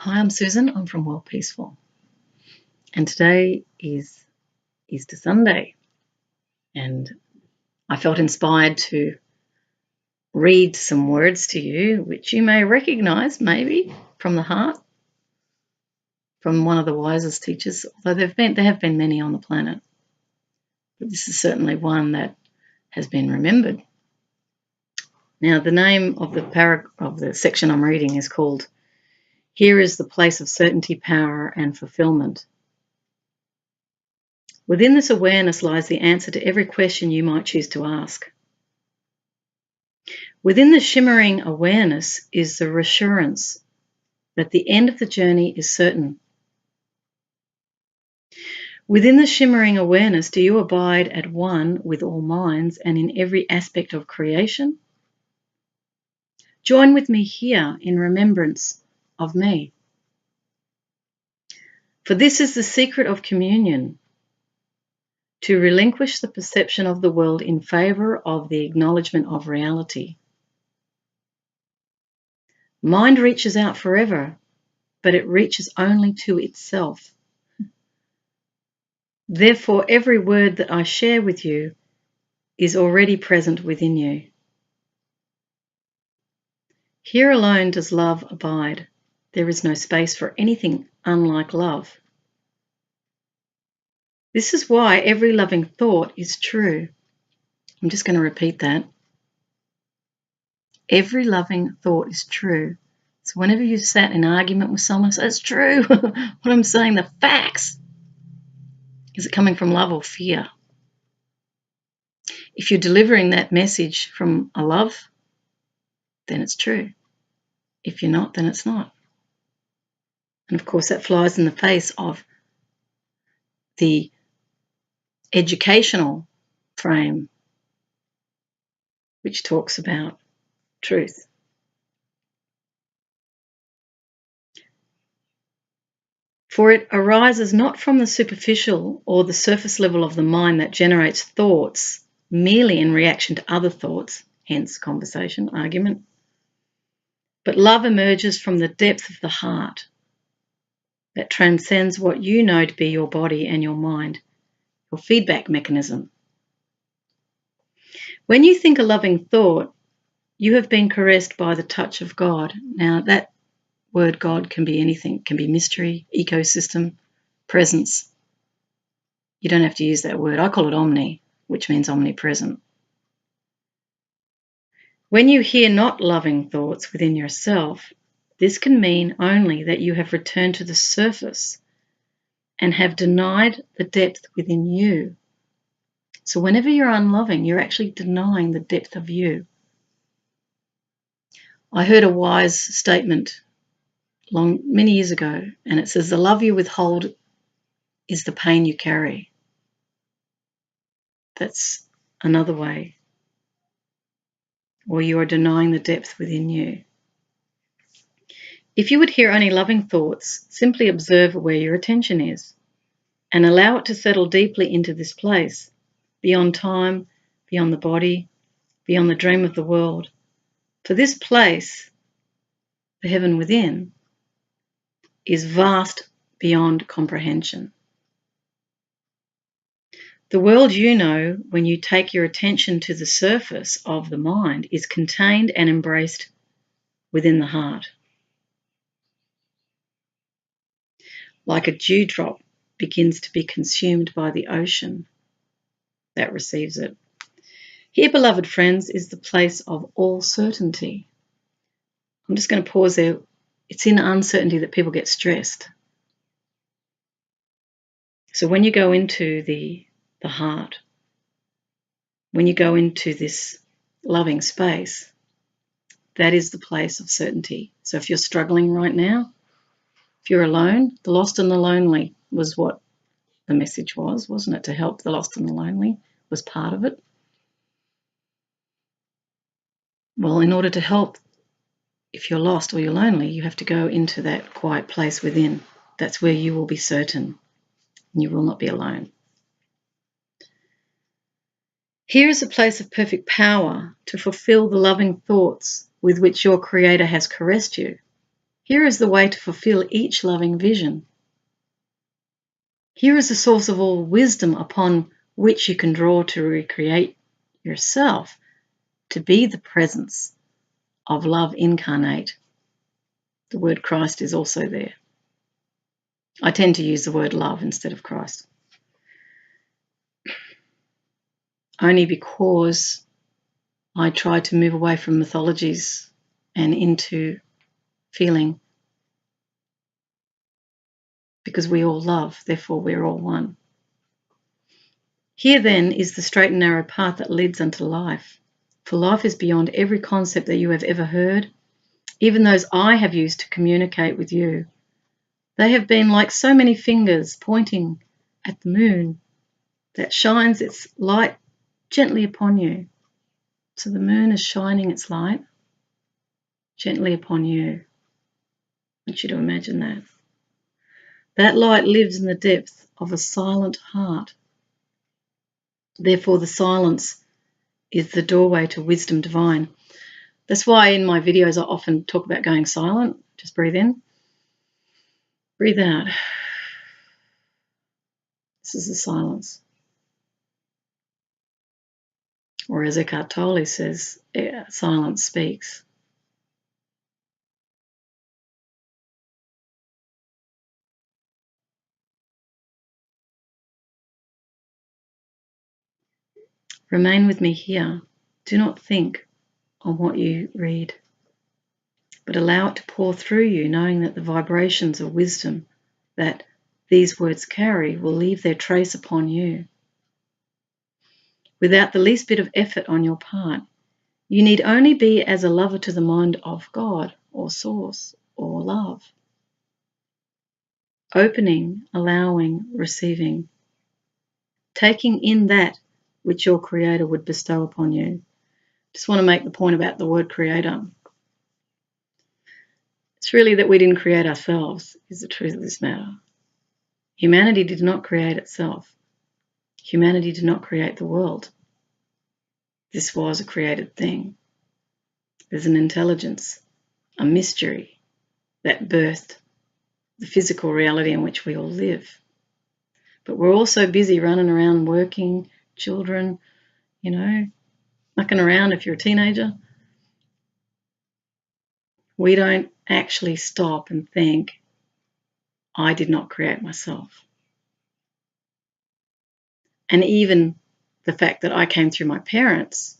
Hi, I'm Susan. I'm from Worldpeacefull. And today is Easter Sunday. And I felt inspired to read some words to you, which you may recognize maybe from the heart, from one of the wisest teachers, although there have been many on the planet. But this is certainly one that has been remembered. Now, the name of the section I'm reading is called "Here is the Place of Certainty, Power and Fulfillment." Within this awareness lies the answer to every question you might choose to ask. Within the shimmering awareness is the reassurance that the end of the journey is certain. Within the shimmering awareness, do you abide at one with all minds and in every aspect of creation? Join with me here in remembrance of me. For this is the secret of communion, to relinquish the perception of the world in favor of the acknowledgement of reality. Mind reaches out forever, but it reaches only to itself. Therefore, every word that I share with you is already present within you. Here alone does love abide. There is no space for anything unlike love. This is why every loving thought is true. I'm just going to repeat that. Every loving thought is true. So whenever you've sat in argument with someone, say, it's true. What I'm saying, the facts. Is it coming from love or fear? If you're delivering that message from a love, then it's true. If you're not, then it's not. And of course, that flies in the face of the educational frame, which talks about truth. For it arises not from the superficial or the surface level of the mind that generates thoughts merely in reaction to other thoughts, hence conversation, argument, but love emerges from the depth of the heart that transcends what you know to be your body and your mind, your feedback mechanism. When you think a loving thought, you have been caressed by the touch of God. Now, that word God can be anything. It can be mystery, ecosystem, presence. You don't have to use that word. I call it omni, which means omnipresent. When you hear not loving thoughts within yourself, this can mean only that you have returned to the surface and have denied the depth within you. So whenever you're unloving, you're actually denying the depth of you. I heard a wise statement many years ago, and it says, the love you withhold is the pain you carry. That's another way. Or you are denying the depth within you. If you would hear only loving thoughts, simply observe where your attention is and allow it to settle deeply into this place, beyond time, beyond the body, beyond the dream of the world. For this place, the heaven within, is vast beyond comprehension. The world you know, when you take your attention to the surface of the mind, is contained and embraced within the heart. Like a dewdrop begins to be consumed by the ocean that receives it. Here, beloved friends, is the place of all certainty. I'm just going to pause there. It's in uncertainty that people get stressed. So when you go into the heart, when you go into this loving space, that is the place of certainty. So if you're struggling right now, if you're alone, the lost and the lonely was what the message was, wasn't it? To help the lost and the lonely was part of it. Well, in order to help, if you're lost or you're lonely, you have to go into that quiet place within. That's where you will be certain and you will not be alone. Here is a place of perfect power to fulfill the loving thoughts with which your Creator has caressed you. Here is the way to fulfill each loving vision. Here is the source of all wisdom upon which you can draw to recreate yourself, to be the presence of love incarnate. The word Christ is also there. I tend to use the word love instead of Christ, only because I try to move away from mythologies and into feeling, because we all love, therefore we're all one. Here then is the straight and narrow path that leads unto life, for life is beyond every concept that you have ever heard, even those I have used to communicate with you. They have been like so many fingers pointing at the moon that shines its light gently upon you. So the moon is shining its light gently upon you. I want you to imagine that. That light lives in the depth of a silent heart. Therefore, the silence is the doorway to wisdom divine. That's why in my videos I often talk about going silent. Just breathe in, breathe out. This is the silence. Or as Eckhart Tolle says, silence speaks. Remain with me here. Do not think on what you read, but allow it to pour through you, knowing that the vibrations of wisdom that these words carry will leave their trace upon you. Without the least bit of effort on your part, you need only be as a lover to the mind of God or source or love. Opening, allowing, receiving, taking in that which your Creator would bestow upon you. Just want to make the point about the word creator. It's really that we didn't create ourselves, is the truth of this matter. Humanity did not create itself. Humanity did not create the world. This was a created thing. There's an intelligence, a mystery that birthed the physical reality in which we all live. But we're all so busy running around working, children, mucking around if you're a teenager. We don't actually stop and think, I did not create myself. And even the fact that I came through my parents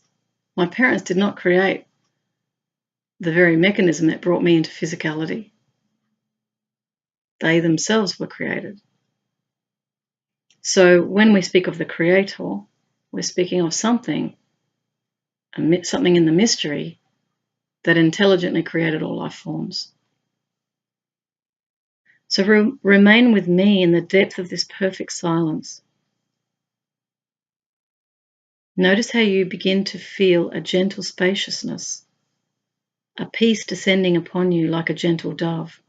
did not create the very mechanism that brought me into physicality. They themselves were created. So when we speak of the Creator, we're speaking of something in the mystery that intelligently created all life forms. So remain with me in the depth of this perfect silence. Notice how you begin to feel a gentle spaciousness, a peace descending upon you like a gentle dove.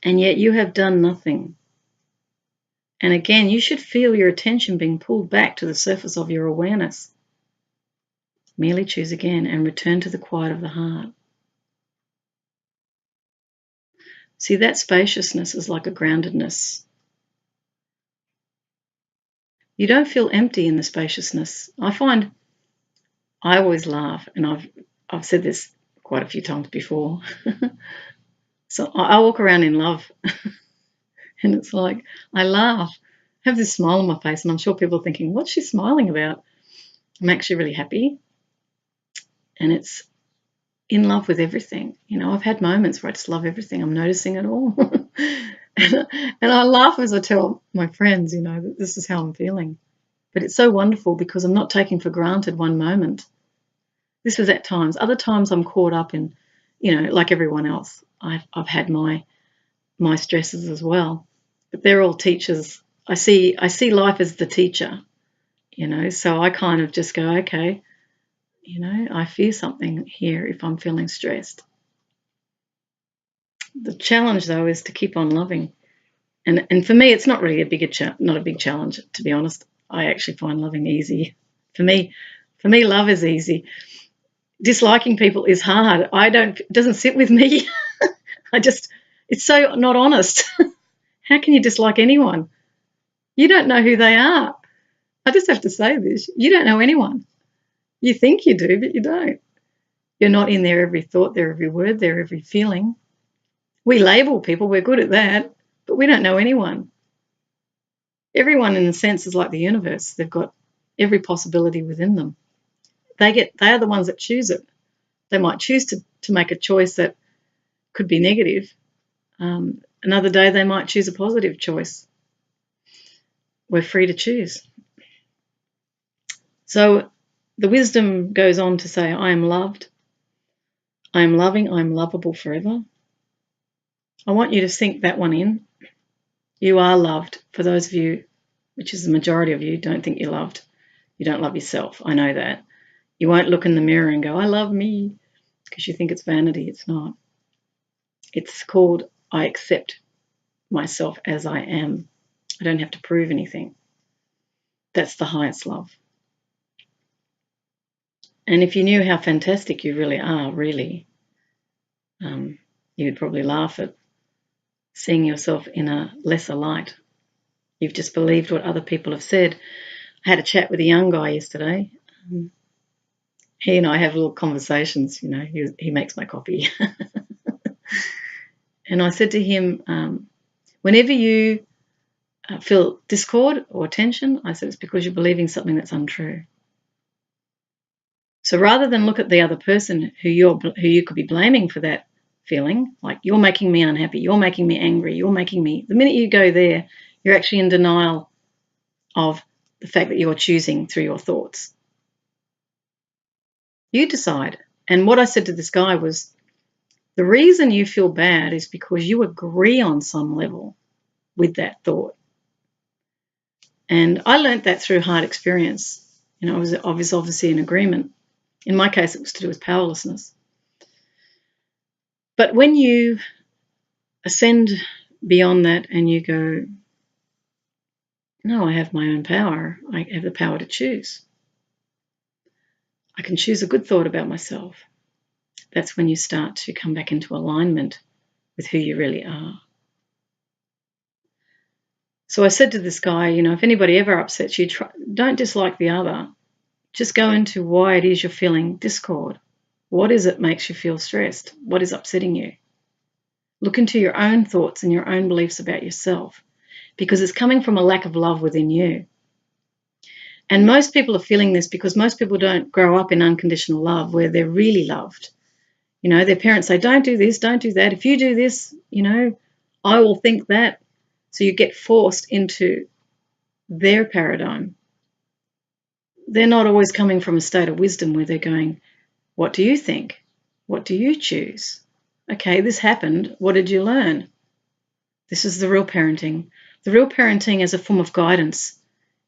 And yet you have done nothing. And again, you should feel your attention being pulled back to the surface of your awareness. Merely choose again and return to the quiet of the heart. See, that spaciousness is like a groundedness. You don't feel empty in the spaciousness. I always laugh, and I've said this quite a few times before. So I walk around in love, and it's like I laugh, have this smile on my face, and I'm sure people are thinking, what's she smiling about? I'm actually really happy, and it's in love with everything. I've had moments where I just love everything. I'm noticing it all. and I laugh as I tell my friends, that this is how I'm feeling. But it's so wonderful because I'm not taking for granted one moment. This is at times. Other times I'm caught up in, like everyone else. I've had my stresses as well. But they're all teachers. I see life as the teacher, so I kind of just go, okay, I fear something here if I'm feeling stressed. The challenge, though, is to keep on loving. And for me, it's not really not a big challenge, to be honest. I actually find loving easy. For me, For me, love is easy. Disliking people is hard. It doesn't sit with me. It's so not honest. How can you dislike anyone? You don't know who they are. I just have to say this. You don't know anyone. You think you do, but you don't. You're not in their every thought, their every word, their every feeling. We label people. We're good at that, but we don't know anyone. Everyone, in a sense, is like the universe. They've got every possibility within them. They are the ones that choose it. They might choose to make a choice that could be negative. Another day they might choose a positive choice. We're free to choose. So the wisdom goes on to say, I am loved, I am loving, I am lovable forever. I want you to sink that one in. You are loved. For those of you, which is the majority of you, don't think you're loved. You don't love yourself. I know that. You won't look in the mirror and go, I love me, because you think it's vanity. It's not. It's called, I accept myself as I am. I don't have to prove anything. That's the highest love. And if you knew how fantastic you really are, you'd probably laugh at seeing yourself in a lesser light. You've just believed what other people have said. I had a chat with a young guy yesterday. He and I have little conversations, he makes my coffee. And I said to him, whenever you feel discord or tension, I said, it's because you're believing something that's untrue. So rather than look at the other person who you could be blaming for that feeling, like you're making me unhappy, you're making me angry, the minute you go there, you're actually in denial of the fact that you're choosing through your thoughts. You decide. And what I said to this guy was, the reason you feel bad is because you agree on some level with that thought. And I learned that through hard experience. I was obviously in agreement. In my case, it was to do with powerlessness. But when you ascend beyond that and you go, no, I have my own power. I have the power to choose. I can choose a good thought about myself. That's when you start to come back into alignment with who you really are. So I said to this guy, if anybody ever upsets you, don't dislike the other. Just go into why it is you're feeling discord. What is it makes you feel stressed? What is upsetting you? Look into your own thoughts and your own beliefs about yourself, because it's coming from a lack of love within you. And most people are feeling this because most people don't grow up in unconditional love where they're really loved. Their parents say, don't do this, don't do that. If you do this, I will think that. So you get forced into their paradigm. They're not always coming from a state of wisdom where they're going, what do you think? What do you choose? Okay, this happened. What did you learn? This is the real parenting. The real parenting is a form of guidance.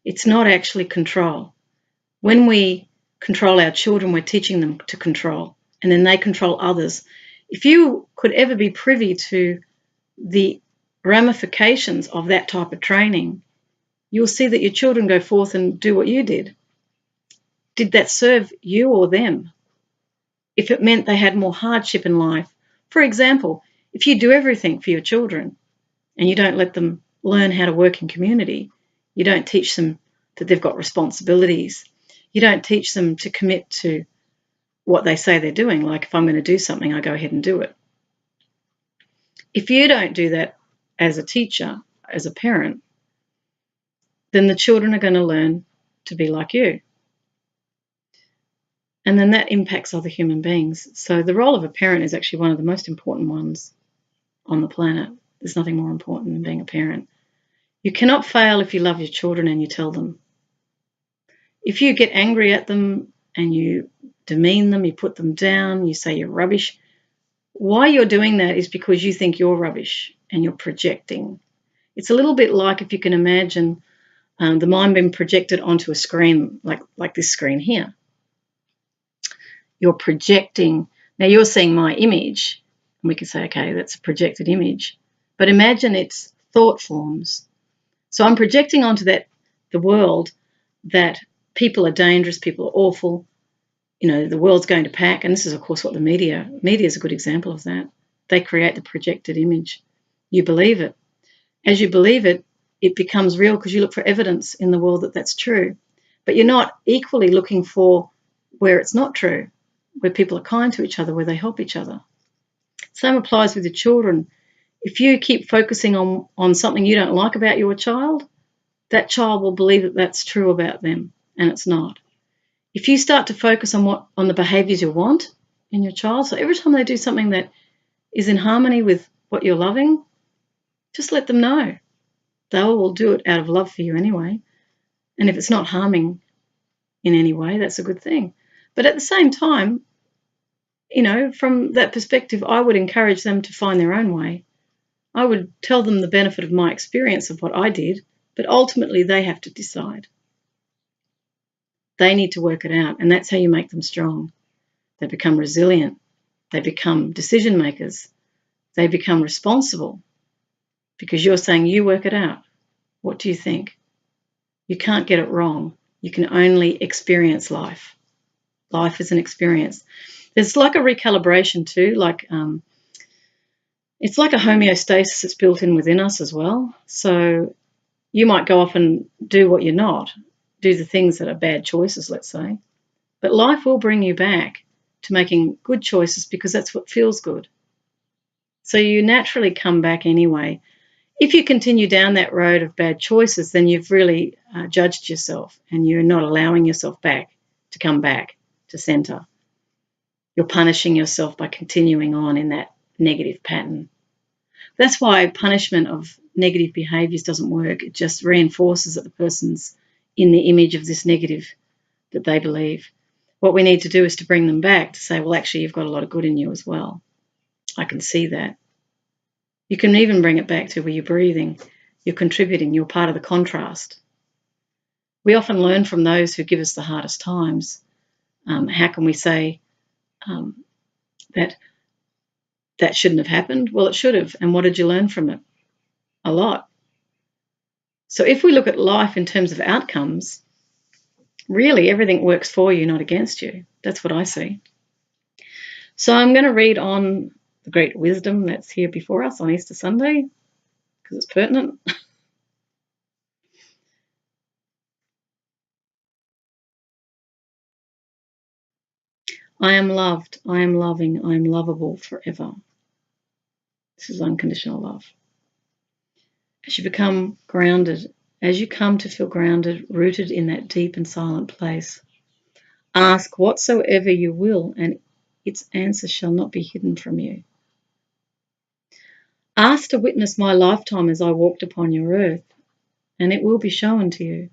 It's not actually control. When we control our children, we're teaching them to control, and then they control others. If you could ever be privy to the ramifications of that type of training, you'll see that your children go forth and do what you did. Did that serve you or them? If it meant they had more hardship in life, for example, if you do everything for your children and you don't let them learn how to work in community, you don't teach them that they've got responsibilities, you don't teach them to commit to what they say they're doing, like if I'm going to do something, I go ahead and do it. If you don't do that as a teacher, as a parent, then the children are going to learn to be like you. And then that impacts other human beings. So the role of a parent is actually one of the most important ones on the planet. There's nothing more important than being a parent. You cannot fail if you love your children and you tell them. If you get angry at them and you demean them, you put them down, you say you're rubbish, why you're doing that is because you think you're rubbish and you're projecting. It's a little bit like if you can imagine the mind being projected onto a screen like this screen here. You're projecting. Now you're seeing my image, and we can say, okay, that's a projected image. But imagine it's thought forms. So I'm projecting onto the world that people are dangerous, people are awful, the world's going to pack. And this is, of course, what the media is a good example of that. They create the projected image. You believe it. As you believe it, it becomes real because you look for evidence in the world that that's true. But you're not equally looking for where it's not true, where people are kind to each other, where they help each other. Same applies with your children. If you keep focusing on something you don't like about your child, that child will believe that that's true about them, and it's not. If you start to focus on the behaviours you want in your child, so every time they do something that is in harmony with what you're loving, just let them know. They will do it out of love for you anyway. And if it's not harming in any way, that's a good thing. But at the same time, from that perspective, I would encourage them to find their own way. I would tell them the benefit of my experience of what I did, but ultimately they have to decide. They need to work it out, and that's how you make them strong. They become resilient. They become decision makers. They become responsible because you're saying, you work it out. What do you think? You can't get it wrong. You can only experience life. Life is an experience. There's like a recalibration too, it's like a homeostasis that's built in within us as well. So you might go off and do what you're not, do the things that are bad choices, let's say. But life will bring you back to making good choices because that's what feels good. So you naturally come back anyway. If you continue down that road of bad choices, then you've really judged yourself and you're not allowing yourself to come back to centre. You're punishing yourself by continuing on in that negative pattern. That's why punishment of negative behaviours doesn't work. It just reinforces that the person's in the image of this negative that they believe. What we need to do is to bring them back to say, well, actually, you've got a lot of good in you as well. I can see that. You can even bring it back to where you're breathing, you're contributing, you're part of the contrast. We often learn from those who give us the hardest times. How can we say that shouldn't have happened? Well, it should have. And what did you learn from it? A lot. So if we look at life in terms of outcomes, really everything works for you, not against you. That's what I see. So I'm going to read on the great wisdom that's here before us on Easter Sunday because it's pertinent. I am loved, I am loving, I am lovable forever. This is unconditional love. As you become grounded, as you come to feel grounded, rooted in that deep and silent place, ask whatsoever you will, and its answer shall not be hidden from you. Ask to witness my lifetime as I walked upon your earth, and it will be shown to you.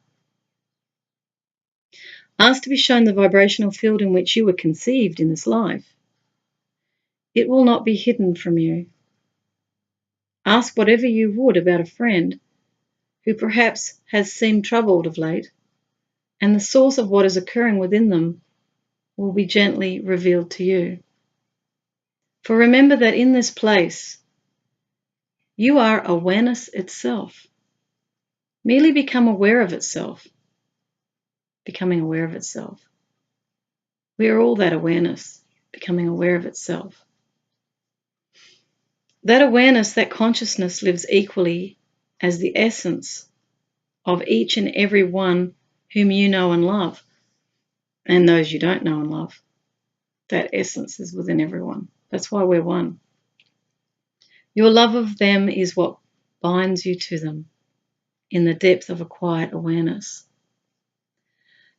Ask to be shown the vibrational field in which you were conceived in this life. It will not be hidden from you. Ask whatever you would about a friend who perhaps has seemed troubled of late, and the source of what is occurring within them will be gently revealed to you. For remember that in this place, you are awareness itself. Merely become aware of itself. Becoming aware of itself. We are all that awareness, becoming aware of itself. That awareness, that consciousness lives equally as the essence of each and every one whom you know and love, and those you don't know and love. That essence is within everyone. That's why we're one. Your love of them is what binds you to them in the depth of a quiet awareness.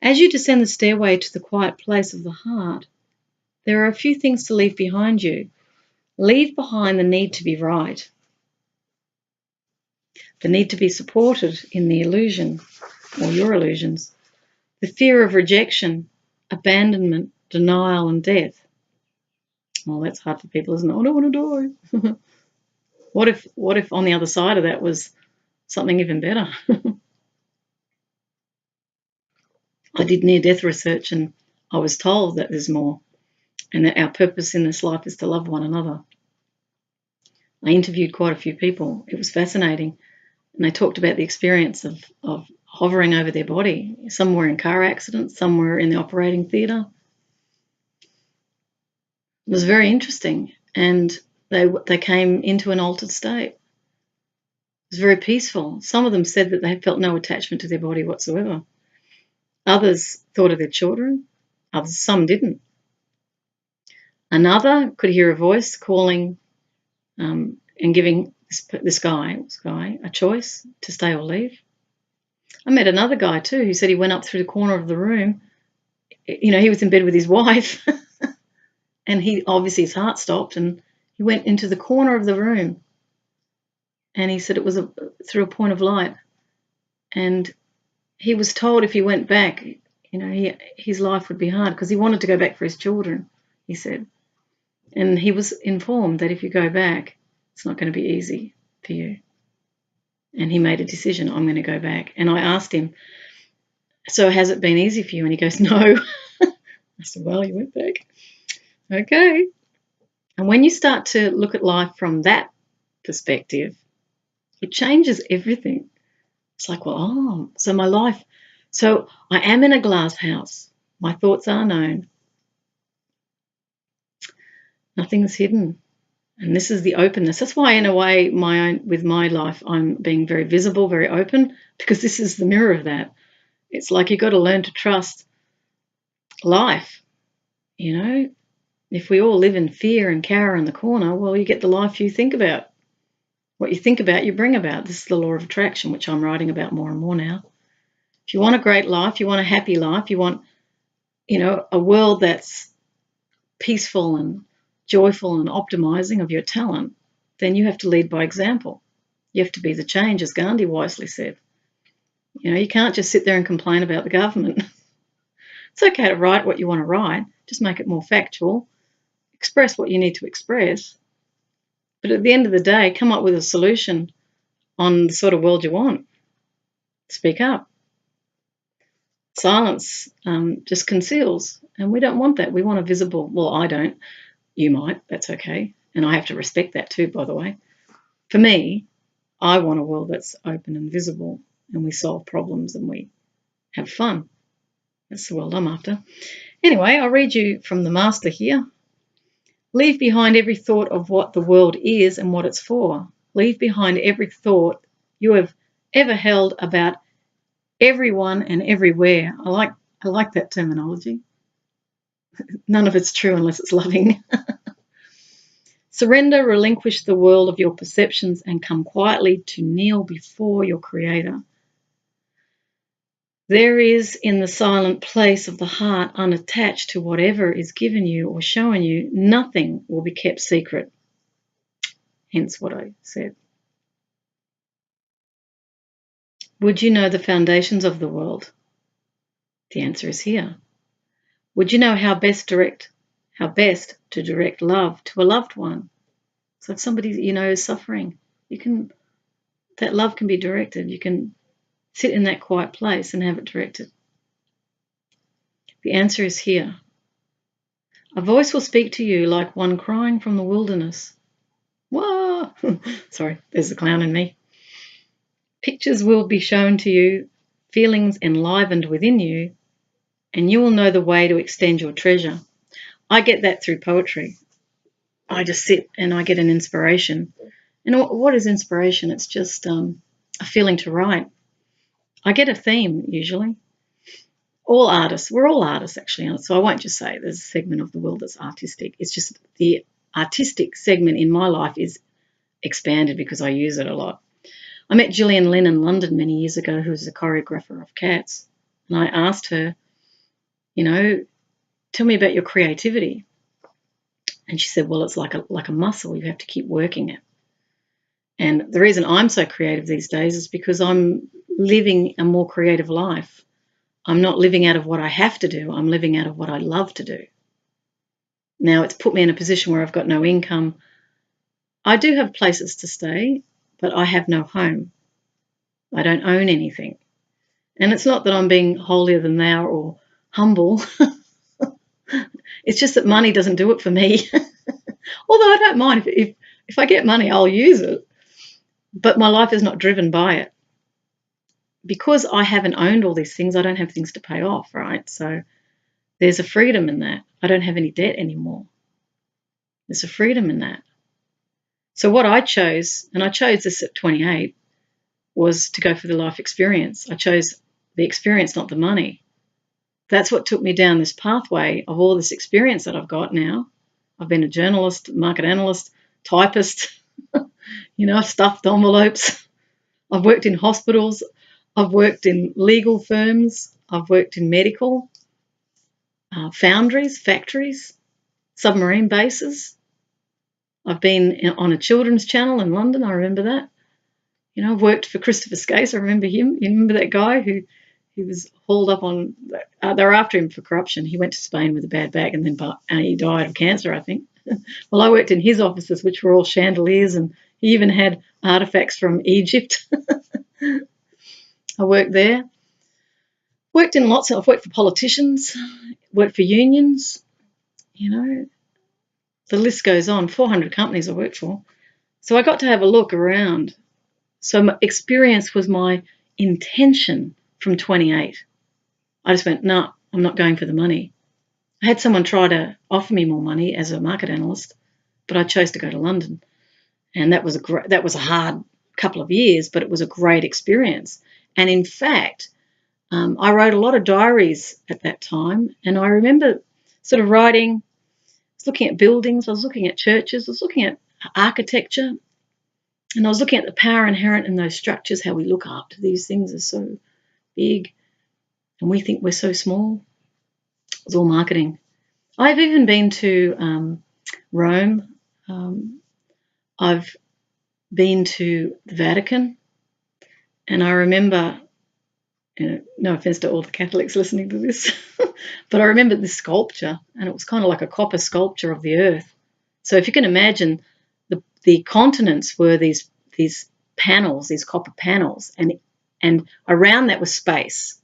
As you descend the stairway to the quiet place of the heart, there are a few things to leave behind you. Leave behind the need to be right, the need to be supported in the illusion or your illusions, the fear of rejection, abandonment, denial, and death. Well, that's hard for people, isn't it? I don't want to die. What if on the other side of that was something even better? I did near-death research and I was told that there's more and that our purpose in this life is to love one another. I interviewed quite a few people. It was fascinating. And they talked about the experience of hovering over their body. Some were in car accidents, some were in the operating theatre. It was very interesting, and they came into an altered state. It was very peaceful. Some of them said that they felt no attachment to their body whatsoever. Others thought of their children. Some didn't. Another could hear a voice calling and giving this guy a choice to stay or leave. I met another guy too who said he went up through the corner of the room. You know, he was in bed with his wife and he obviously his heart stopped and he went into the corner of the room, and he said it was through a point of light, and he was told if he went back, you know, his life would be hard because he wanted to go back for his children, he said. And he was informed that if you go back, it's not going to be easy for you. And he made a decision, I'm going to go back. And I asked him, so has it been easy for you? And he goes, no. I said, well, you went back. Okay. And when you start to look at life from that perspective, it changes everything. It's like, well, so my life, so I am in a glass house. My thoughts are known. Nothing's hidden. And this is the openness. That's why, in a way, with my life, I'm being very visible, very open, because this is the mirror of that. It's like you've got to learn to trust life. You know, if we all live in fear and cower in the corner, well, you get the life you think about. What you think about, you bring about. This is the law of attraction, which I'm writing about more and more now. If you want a great life, you want a happy life, you want, you know, a world that's peaceful and joyful and optimizing of your talent, then you have to lead by example. You have to be the change, as Gandhi wisely said. You know, you can't just sit there and complain about the government. It's okay to write what you want to write, just make it more factual, express what you need to express, but at the end of the day, come up with a solution on the sort of world you want. Speak up. Silence just conceals, and we don't want that. We want a visible, well, I don't. You might, that's okay. And I have to respect that too, by the way. For me, I want a world that's open and visible, and we solve problems and we have fun. That's the world I'm after. Anyway, I'll read you from the Master here. Leave behind every thought of what the world is and what it's for. Leave behind every thought you have ever held about everyone and everywhere. I like that terminology. None of it's true unless it's loving. Surrender, relinquish the world of your perceptions and come quietly to kneel before your Creator. There is in the silent place of the heart, unattached to whatever is given you or shown you, nothing will be kept secret. Hence what I said. Would you know the foundations of the world? The answer is here. Would you know how best to direct love to a loved one? So if somebody you know is suffering, that love can be directed. You can sit in that quiet place and have it directed. The answer is here. A voice will speak to you like one crying from the wilderness. Whoa! Sorry, there's the clown in me. Pictures will be shown to you, feelings enlivened within you, and you will know the way to extend your treasure. I get that through poetry. I just sit and I get an inspiration. And what is inspiration? It's just a feeling to write. I get a theme usually. All artists, we're all artists actually, so I won't just say there's a segment of the world that's artistic. It's just the artistic segment in my life is expanded because I use it a lot. I met Gillian Lynn in London many years ago, who was a choreographer of Cats, and I asked her, you know, tell me about your creativity. And she said, well, it's like a muscle. You have to keep working it. And the reason I'm so creative these days is because I'm living a more creative life. I'm not living out of what I have to do. I'm living out of what I love to do. Now, it's put me in a position where I've got no income. I do have places to stay, but I have no home. I don't own anything. And it's not that I'm being holier than thou or humble. It's just that money doesn't do it for me. Although I don't mind. If I get money, I'll use it. But my life is not driven by it. because I haven't owned all these things, I don't have things to pay off, right? So there's a freedom in that. I don't have any debt anymore. There's a freedom in that. So what I chose, and I chose this at 28, was to go for the life experience. I chose the experience, not the money. That's what took me down this pathway of all this experience that I've got now. I've been a journalist, market analyst, typist, I've stuffed envelopes. I've worked in hospitals. I've worked in legal firms. I've worked in medical, foundries, factories, submarine bases. I've been on a children's channel in London. I remember that. I've worked for Christopher Skase. I remember him. You remember that guy who was hauled up on, they were after him for corruption. He went to Spain with a bad bag and then he died of cancer, I think. Well, I worked in his offices, which were all chandeliers, and he even had artifacts from Egypt. I worked there. I've worked for politicians, worked for unions, the list goes on. 400 companies I worked for. So I got to have a look around. So my experience was my intention from 28. I just went, no, I'm not going for the money. I had someone try to offer me more money as a market analyst, but I chose to go to London. And that was a hard couple of years, but it was a great experience. And in fact, I wrote a lot of diaries at that time, and I remember sort of writing, I was looking at buildings, I was looking at churches, I was looking at architecture, and I was looking at the power inherent in those structures, how we look up to these things are so big, and we think we're so small. It was all marketing. I've even been to Rome. I've been to the Vatican, and I remember, no offense to all the Catholics listening to this, but I remember this sculpture, and it was kind of like a copper sculpture of the earth. So if you can imagine, the continents were these panels, these copper panels, and around that was space.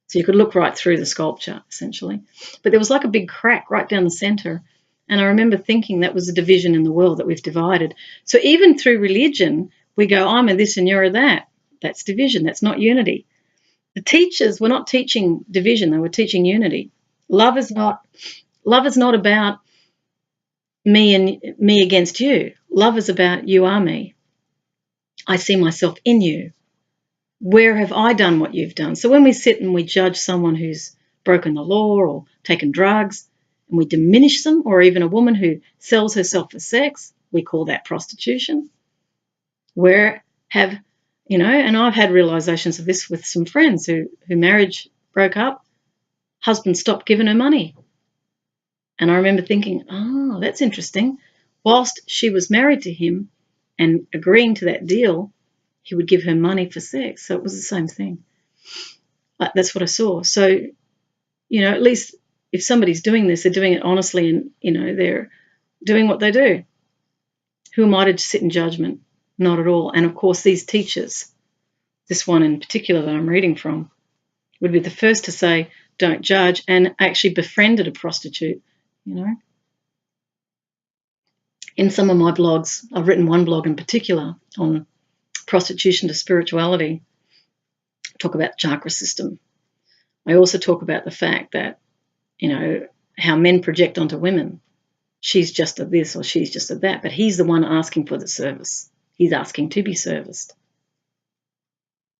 So you could look right through the sculpture, essentially. But there was like a big crack right down the center. And I remember thinking that was a division in the world, that we've divided. So even through religion, we go, I'm a this and you're a that. That's division. That's not unity. The teachers were not teaching division. They were teaching unity. Love is not about me and me against you. Love is about you are me. I see myself in you. Where have I done what you've done? So when we sit and we judge someone who's broken the law or taken drugs, and we diminish them, or even a woman who sells herself for sex, we call that prostitution. And I've had realizations of this with some friends who marriage broke up, husband stopped giving her money. And I remember thinking, oh, that's interesting. Whilst she was married to him and agreeing to that deal, he would give her money for sex. So it was the same thing. That's what I saw. So, at least if somebody's doing this, they're doing it honestly, and, they're doing what they do. Who am I to sit in judgment? Not at all. And, of course, these teachers, this one in particular that I'm reading from, would be the first to say, don't judge, and actually befriended a prostitute, In some of my blogs, I've written one blog in particular on prostitution to spirituality. I talk about the chakra system. I also talk about the fact that, how men project onto women. She's just a this or she's just a that, but he's the one asking for the service. He's asking to be serviced.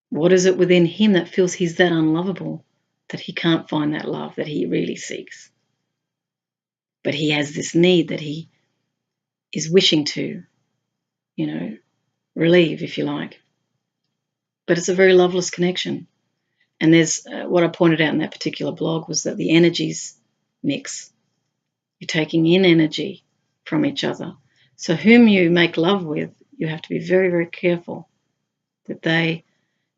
What is it within him that feels he's that unlovable, that he can't find that love that he really seeks? But he has this need that he is wishing to, relieve, if you like. But it's a very loveless connection. And there's what I pointed out in that particular blog was that the energies mix. You're taking in energy from each other. So whom you make love with, you have to be very, very careful that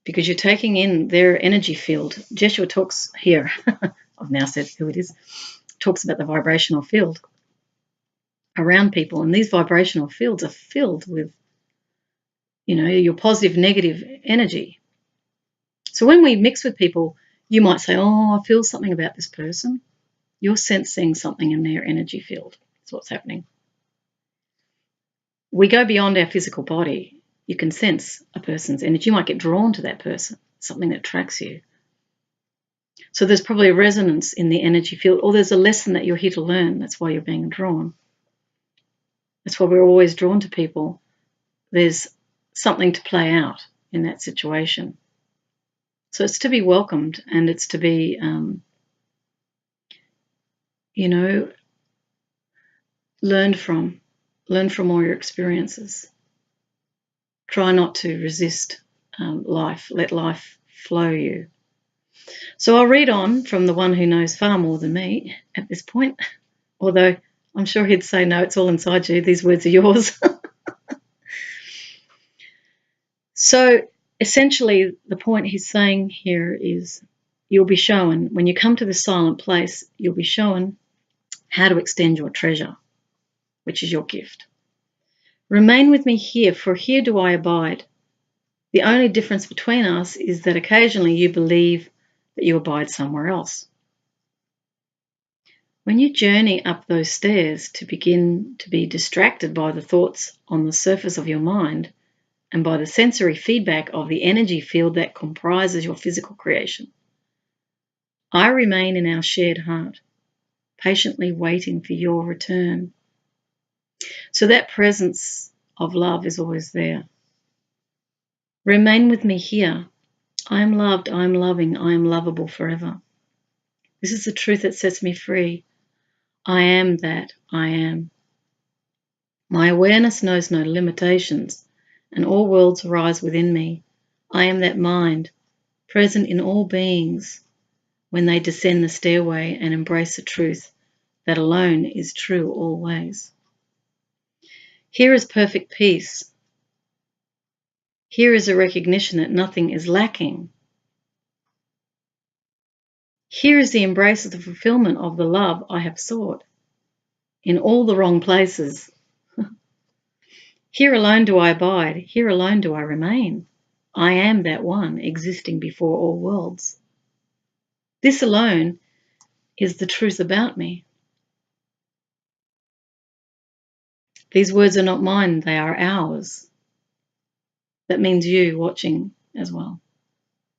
because you're taking in their energy field. Jeshua talks here, I've now said who it is, talks about the vibrational field around people. And these vibrational fields are filled with, your positive, negative energy. So when we mix with people, you might say, oh, I feel something about this person. You're sensing something in their energy field. That's what's happening. We go beyond our physical body. You can sense a person's energy. You might get drawn to that person. something that attracts you. So there's probably a resonance in the energy field, or there's a lesson that you're here to learn. That's why you're being drawn. That's why we're always drawn to people. There's something to play out in that situation. So it's to be welcomed, and it's to be, learned from. Learn from all your experiences. Try not to resist life. Let life flow you. So I'll read on from the one who knows far more than me at this point, although I'm sure he'd say, no, it's all inside you. These words are yours. So essentially, the point he's saying here is you'll be shown, when you come to this silent place, you'll be shown how to extend your treasure, which is your gift. Remain with me here, for here do I abide. The only difference between us is that occasionally you believe that you abide somewhere else. When you journey up those stairs to begin to be distracted by the thoughts on the surface of your mind and by the sensory feedback of the energy field that comprises your physical creation, I remain in our shared heart, patiently waiting for your return. So that presence of love is always there. Remain with me here. I am loved, I am loving, I am lovable forever. This is the truth that sets me free. I am that I am. My awareness knows no limitations, and all worlds arise within me. I am that mind, present in all beings when they descend the stairway and embrace the truth that alone is true always. Here is perfect peace. Here is a recognition that nothing is lacking. Here is the embrace of the fulfillment of the love I have sought in all the wrong places. Here alone do I abide. Here alone do I remain. I am that one existing before all worlds. This alone is the truth about me. These words are not mine, they are ours. That means you watching as well.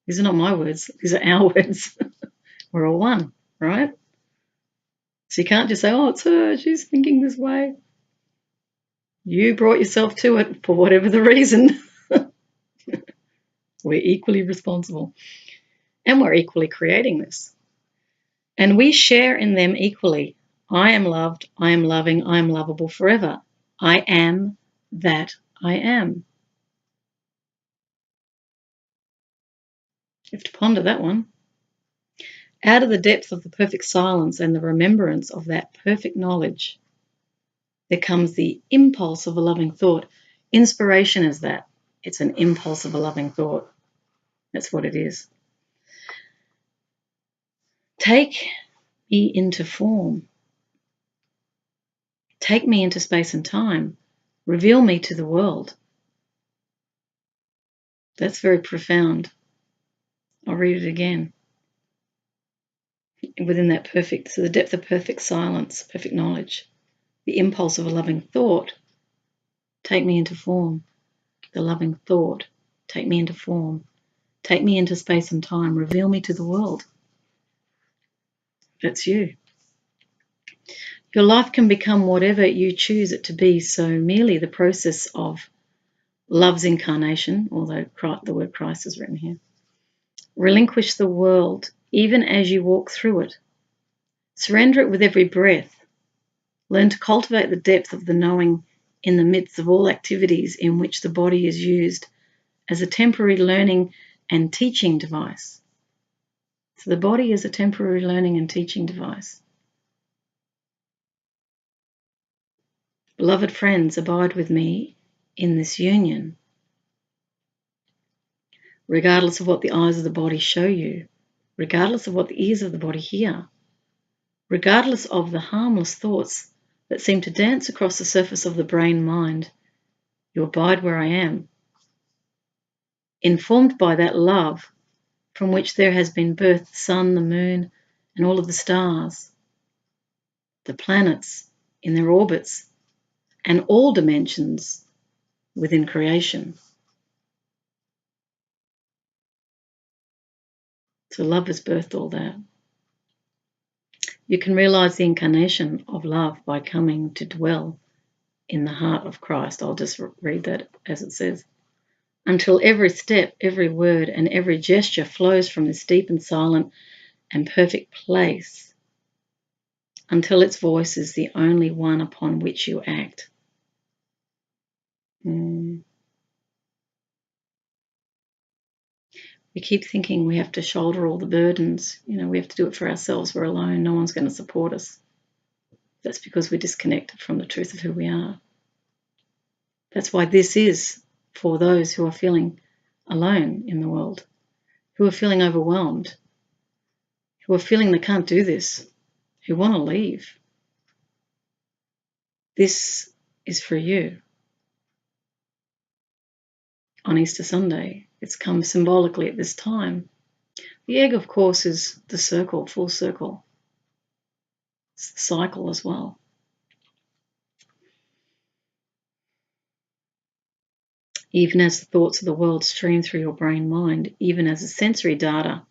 These are not my words, these are our words. We're all one, right? So you can't just say, oh, it's her, she's thinking this way. You brought yourself to it for whatever the reason. We're equally responsible. And we're equally creating this. And we share in them equally. I am loved, I am loving, I am lovable forever. I am that I am. You have to ponder that one. Out of the depth of the perfect silence and the remembrance of that perfect knowledge, there comes the impulse of a loving thought. Inspiration is that. It's an impulse of a loving thought. That's what it is. Take me into form. Take me into space and time. Reveal me to the world. That's very profound. I'll read it again. Within that perfect, so the depth of perfect silence, perfect knowledge, the impulse of a loving thought, take me into form. The loving thought, take me into form. Take me into space and time. Reveal me to the world. That's you. Your life can become whatever you choose it to be, so merely the process of love's incarnation, although the word Christ is written here. Relinquish the world even as you walk through it. Surrender it with every breath. Learn to cultivate the depth of the knowing in the midst of all activities in which the body is used as a temporary learning and teaching device. So the body is a temporary learning and teaching device. Beloved friends, abide with me in this union. Regardless of what the eyes of the body show you, regardless of what the ears of the body hear, regardless of the harmless thoughts that seem to dance across the surface of the brain-mind, you abide where I am, informed by that love from which there has been birthed the sun, the moon, and all of the stars, the planets in their orbits, and all dimensions within creation. So love has birthed all that. You can realize the incarnation of love by coming to dwell in the heart of Christ. I'll just read that as it says. Until every step, every word, and every gesture flows from this deep and silent and perfect place, until its voice is the only one upon which you act. We keep thinking we have to shoulder all the burdens. We have to do it for ourselves. We're alone. No one's going to support us. That's because we're disconnected from the truth of who we are. That's why this is for those who are feeling alone in the world, who are feeling overwhelmed, who are feeling they can't do this, who want to leave. This is for you. On Easter Sunday, it's come symbolically at this time. The egg, of course, is the circle, full circle. It's the cycle as well. Even as the thoughts of the world stream through your brain mind, even as the sensory data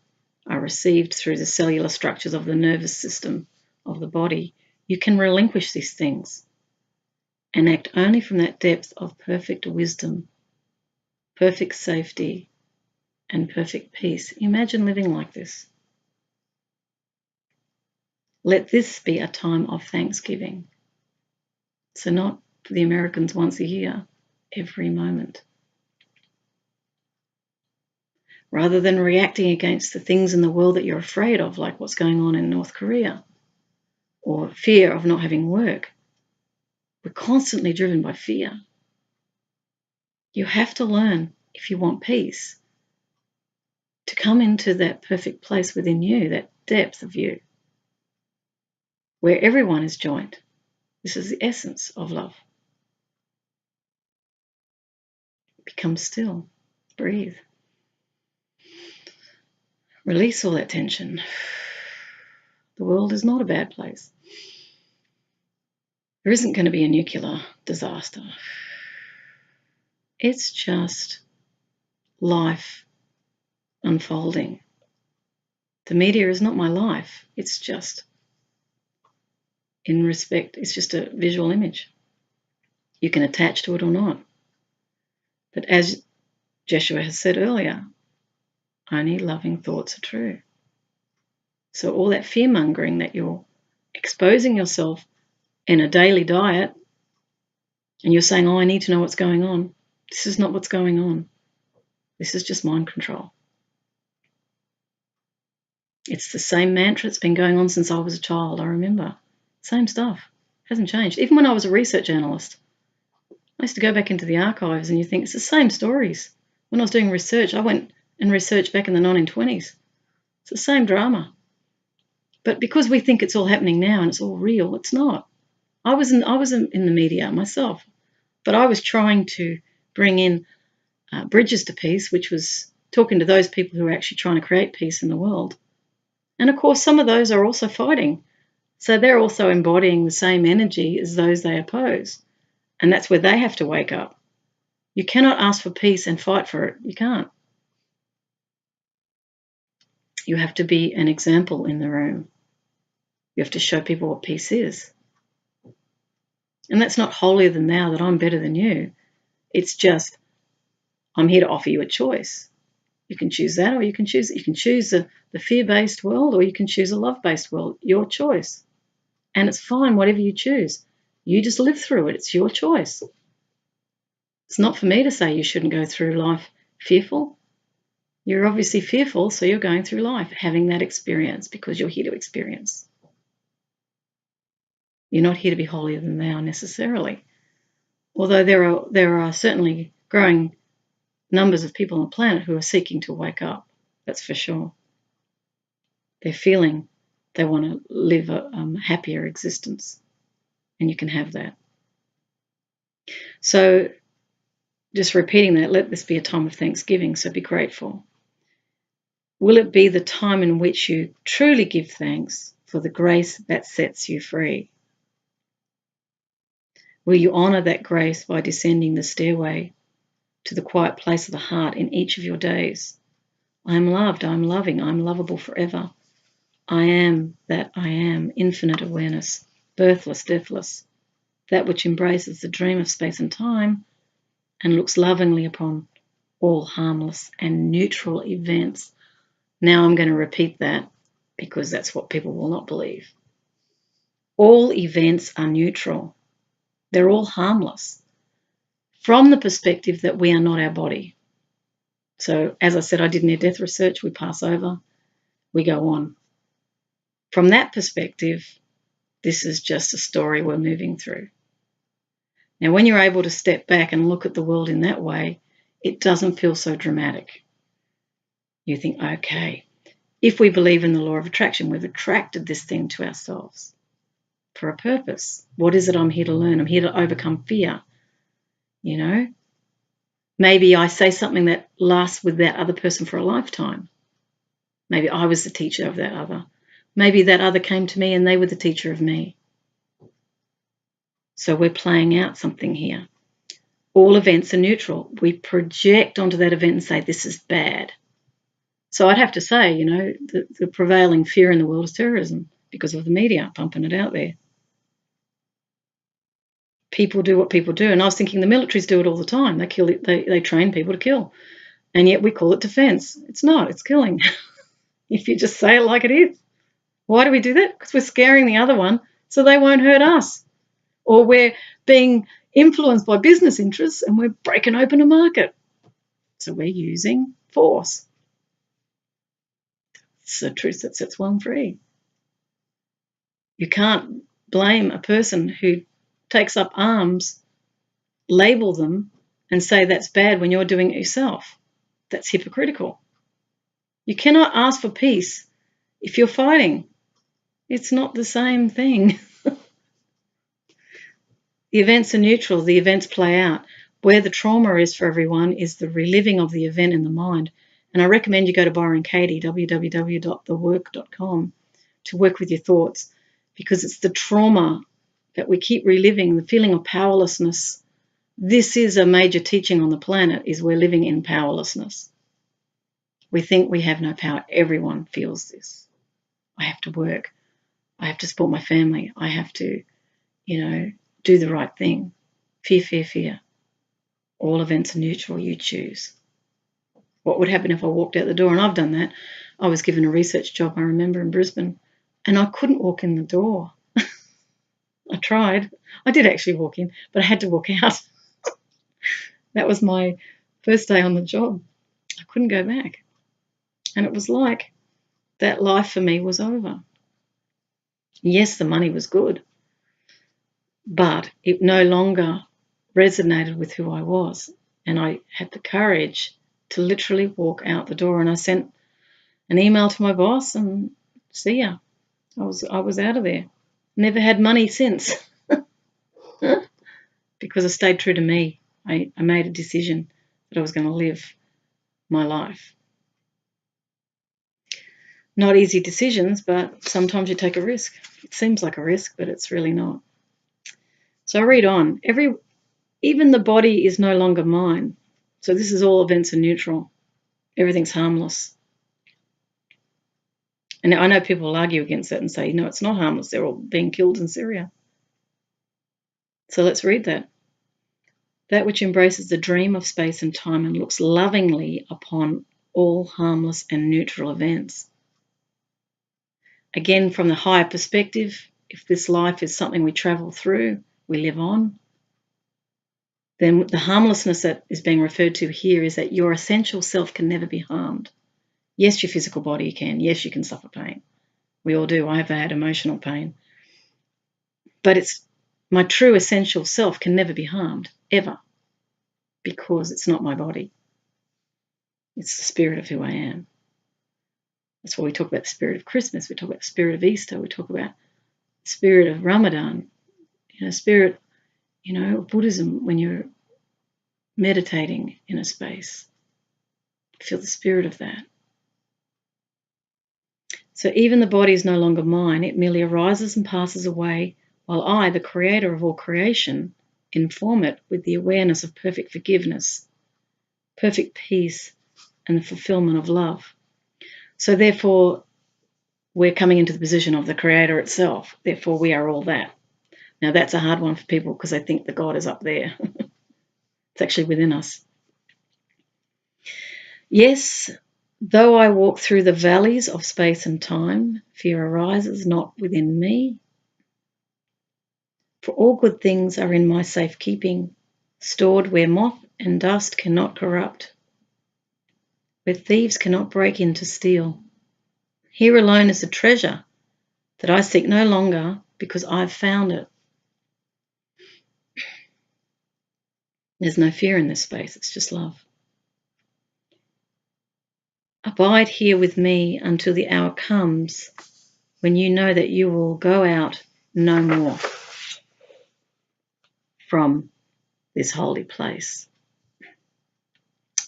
are received through the cellular structures of the nervous system of the body, you can relinquish these things and act only from that depth of perfect wisdom, perfect safety, and perfect peace. Imagine living like this. Let this be a time of thanksgiving. So not for the Americans once a year, every moment. Rather than reacting against the things in the world that you're afraid of, like what's going on in North Korea, or fear of not having work. We're constantly driven by fear. You have to learn, if you want peace, to come into that perfect place within you, that depth of you, where everyone is joined. This is the essence of love. Become still. Breathe. Release all that tension. The world is not a bad place. There isn't going to be a nuclear disaster. It's just life unfolding. The media is not my life. It's just, in respect, it's just a visual image. You can attach to it or not. But as Jeshua has said earlier, only loving thoughts are true. So all that fear-mongering that you're exposing yourself in a daily diet, and you're saying, I need to know what's going on. This is not what's going on. This is just mind control. It's the same mantra that's been going on since I was a child, I remember. Same stuff. Hasn't changed. Even when I was a research analyst, I used to go back into the archives and you think it's the same stories. When I was doing research, I went and researched back in the 1920s. It's the same drama. But because we think it's all happening now and it's all real, it's not. I was in the media myself, but I was trying to bring in bridges to peace, which was talking to those people who are actually trying to create peace in the world. And of course, some of those are also fighting. So they're also embodying the same energy as those they oppose. And that's where they have to wake up. You cannot ask for peace and fight for it. You can't. You have to be an example in the room. You have to show people what peace is. And that's not holier than thou, that I'm better than you. It's just, I'm here to offer you a choice. You can choose that, or you can choose the fear-based world, or you can choose a love-based world. Your choice. And it's fine, whatever you choose. You just live through it. It's your choice. It's not for me to say you shouldn't go through life fearful. You're obviously fearful, so you're going through life having that experience because you're here to experience. You're not here to be holier than thou necessarily. Although there are certainly growing numbers of people on the planet who are seeking to wake up. That's for sure. They're feeling they want to live a happier existence, and you can have that. So just repeating that, let this be a time of thanksgiving, so be grateful. Will it be the time in which you truly give thanks for the grace that sets you free? Will you honour that grace by descending the stairway to the quiet place of the heart in each of your days, I'm loved, I'm loving, I'm lovable forever. I am that I am, infinite awareness, birthless, deathless, that which embraces the dream of space and time and looks lovingly upon all harmless and neutral events. Now I'm going to repeat that because that's what people will not believe. All events are neutral. They're all harmless from the perspective that we are not our body. So as I said, I did near-death research. We pass over, we go on. From that perspective, this is just a story we're moving through. Now, when you're able to step back and look at the world in that way, it doesn't feel so dramatic. You think, okay, if we believe in the law of attraction, we've attracted this thing to ourselves for a purpose. What is it I'm here to learn? I'm here to overcome fear. You know, maybe I say something that lasts with that other person for a lifetime. Maybe I was the teacher of that other. Maybe that other came to me and they were the teacher of me. So we're playing out something here. All events are neutral. We project onto that event and say, this is bad. So I'd have to say, you know, the prevailing fear in the world is terrorism because of the media pumping it out there. People do what people do. And I was thinking the militaries do it all the time. They kill it, they train people to kill. And yet we call it defense. It's not, it's killing. If you just say it like it is. Why do we do that? Because we're scaring the other one so they won't hurt us. Or we're being influenced by business interests and we're breaking open a market. So we're using force. It's the truth that sets one free. You can't blame a person who takes up arms, label them, and say that's bad when you're doing it yourself. That's hypocritical. You cannot ask for peace if you're fighting. It's not the same thing. The events are neutral. The events play out. Where the trauma is for everyone is the reliving of the event in the mind. And I recommend you go to Byron Katie, www.thework.com, to work with your thoughts, because it's the trauma that we keep reliving, the feeling of powerlessness. This is a major teaching on the planet, is we're living in powerlessness. We think we have no power. Everyone feels this. I have to work. I have to support my family. I have to, you know, do the right thing. Fear, fear, fear. All events are neutral. You choose. What would happen if I walked out the door? And I've done that. I was given a research job, I remember, in Brisbane, and I couldn't walk in the door. I tried. I did actually walk in, but I had to walk out. That was my first day on the job. I couldn't go back. And it was like that life for me was over. Yes, the money was good, but it no longer resonated with who I was. And I had the courage to literally walk out the door, and I sent an email to my boss and see ya. I was out of there. Never had money since. Because I stayed true to me. I made a decision that I was going to live my life. Not easy decisions, but sometimes you take a risk. It seems like a risk, but it's really not. So I read on. Even the body is no longer mine. So this is all events are neutral. Everything's harmless. And I know people will argue against that and say, no, it's not harmless. They're all being killed in Syria. So let's read that. That which embraces the dream of space and time and looks lovingly upon all harmless and neutral events. Again, from the higher perspective, if this life is something we travel through, we live on, then the harmlessness that is being referred to here is that your essential self can never be harmed. Yes, your physical body can. Yes, you can suffer pain. We all do. I have had emotional pain. But it's my true essential self can never be harmed, ever, because it's not my body. It's the spirit of who I am. That's why we talk about the spirit of Christmas. We talk about the spirit of Easter. We talk about the spirit of Ramadan. Spirit, of Buddhism when you're meditating in a space. Feel the spirit of that. So even the body is no longer mine. It merely arises and passes away while I, the creator of all creation, inform it with the awareness of perfect forgiveness, perfect peace, and the fulfillment of love. So therefore, we're coming into the position of the Creator itself. Therefore, we are all that. Now, that's a hard one for people because they think that God is up there. It's actually within us. Yes, though I walk through the valleys of space and time, fear arises not within me. For all good things are in my safekeeping, stored where moth and dust cannot corrupt, where thieves cannot break in to steal. Here alone is a treasure that I seek no longer because I've found it. There's no fear in this space, it's just love. Abide here with me until the hour comes when you know that you will go out no more from this holy place.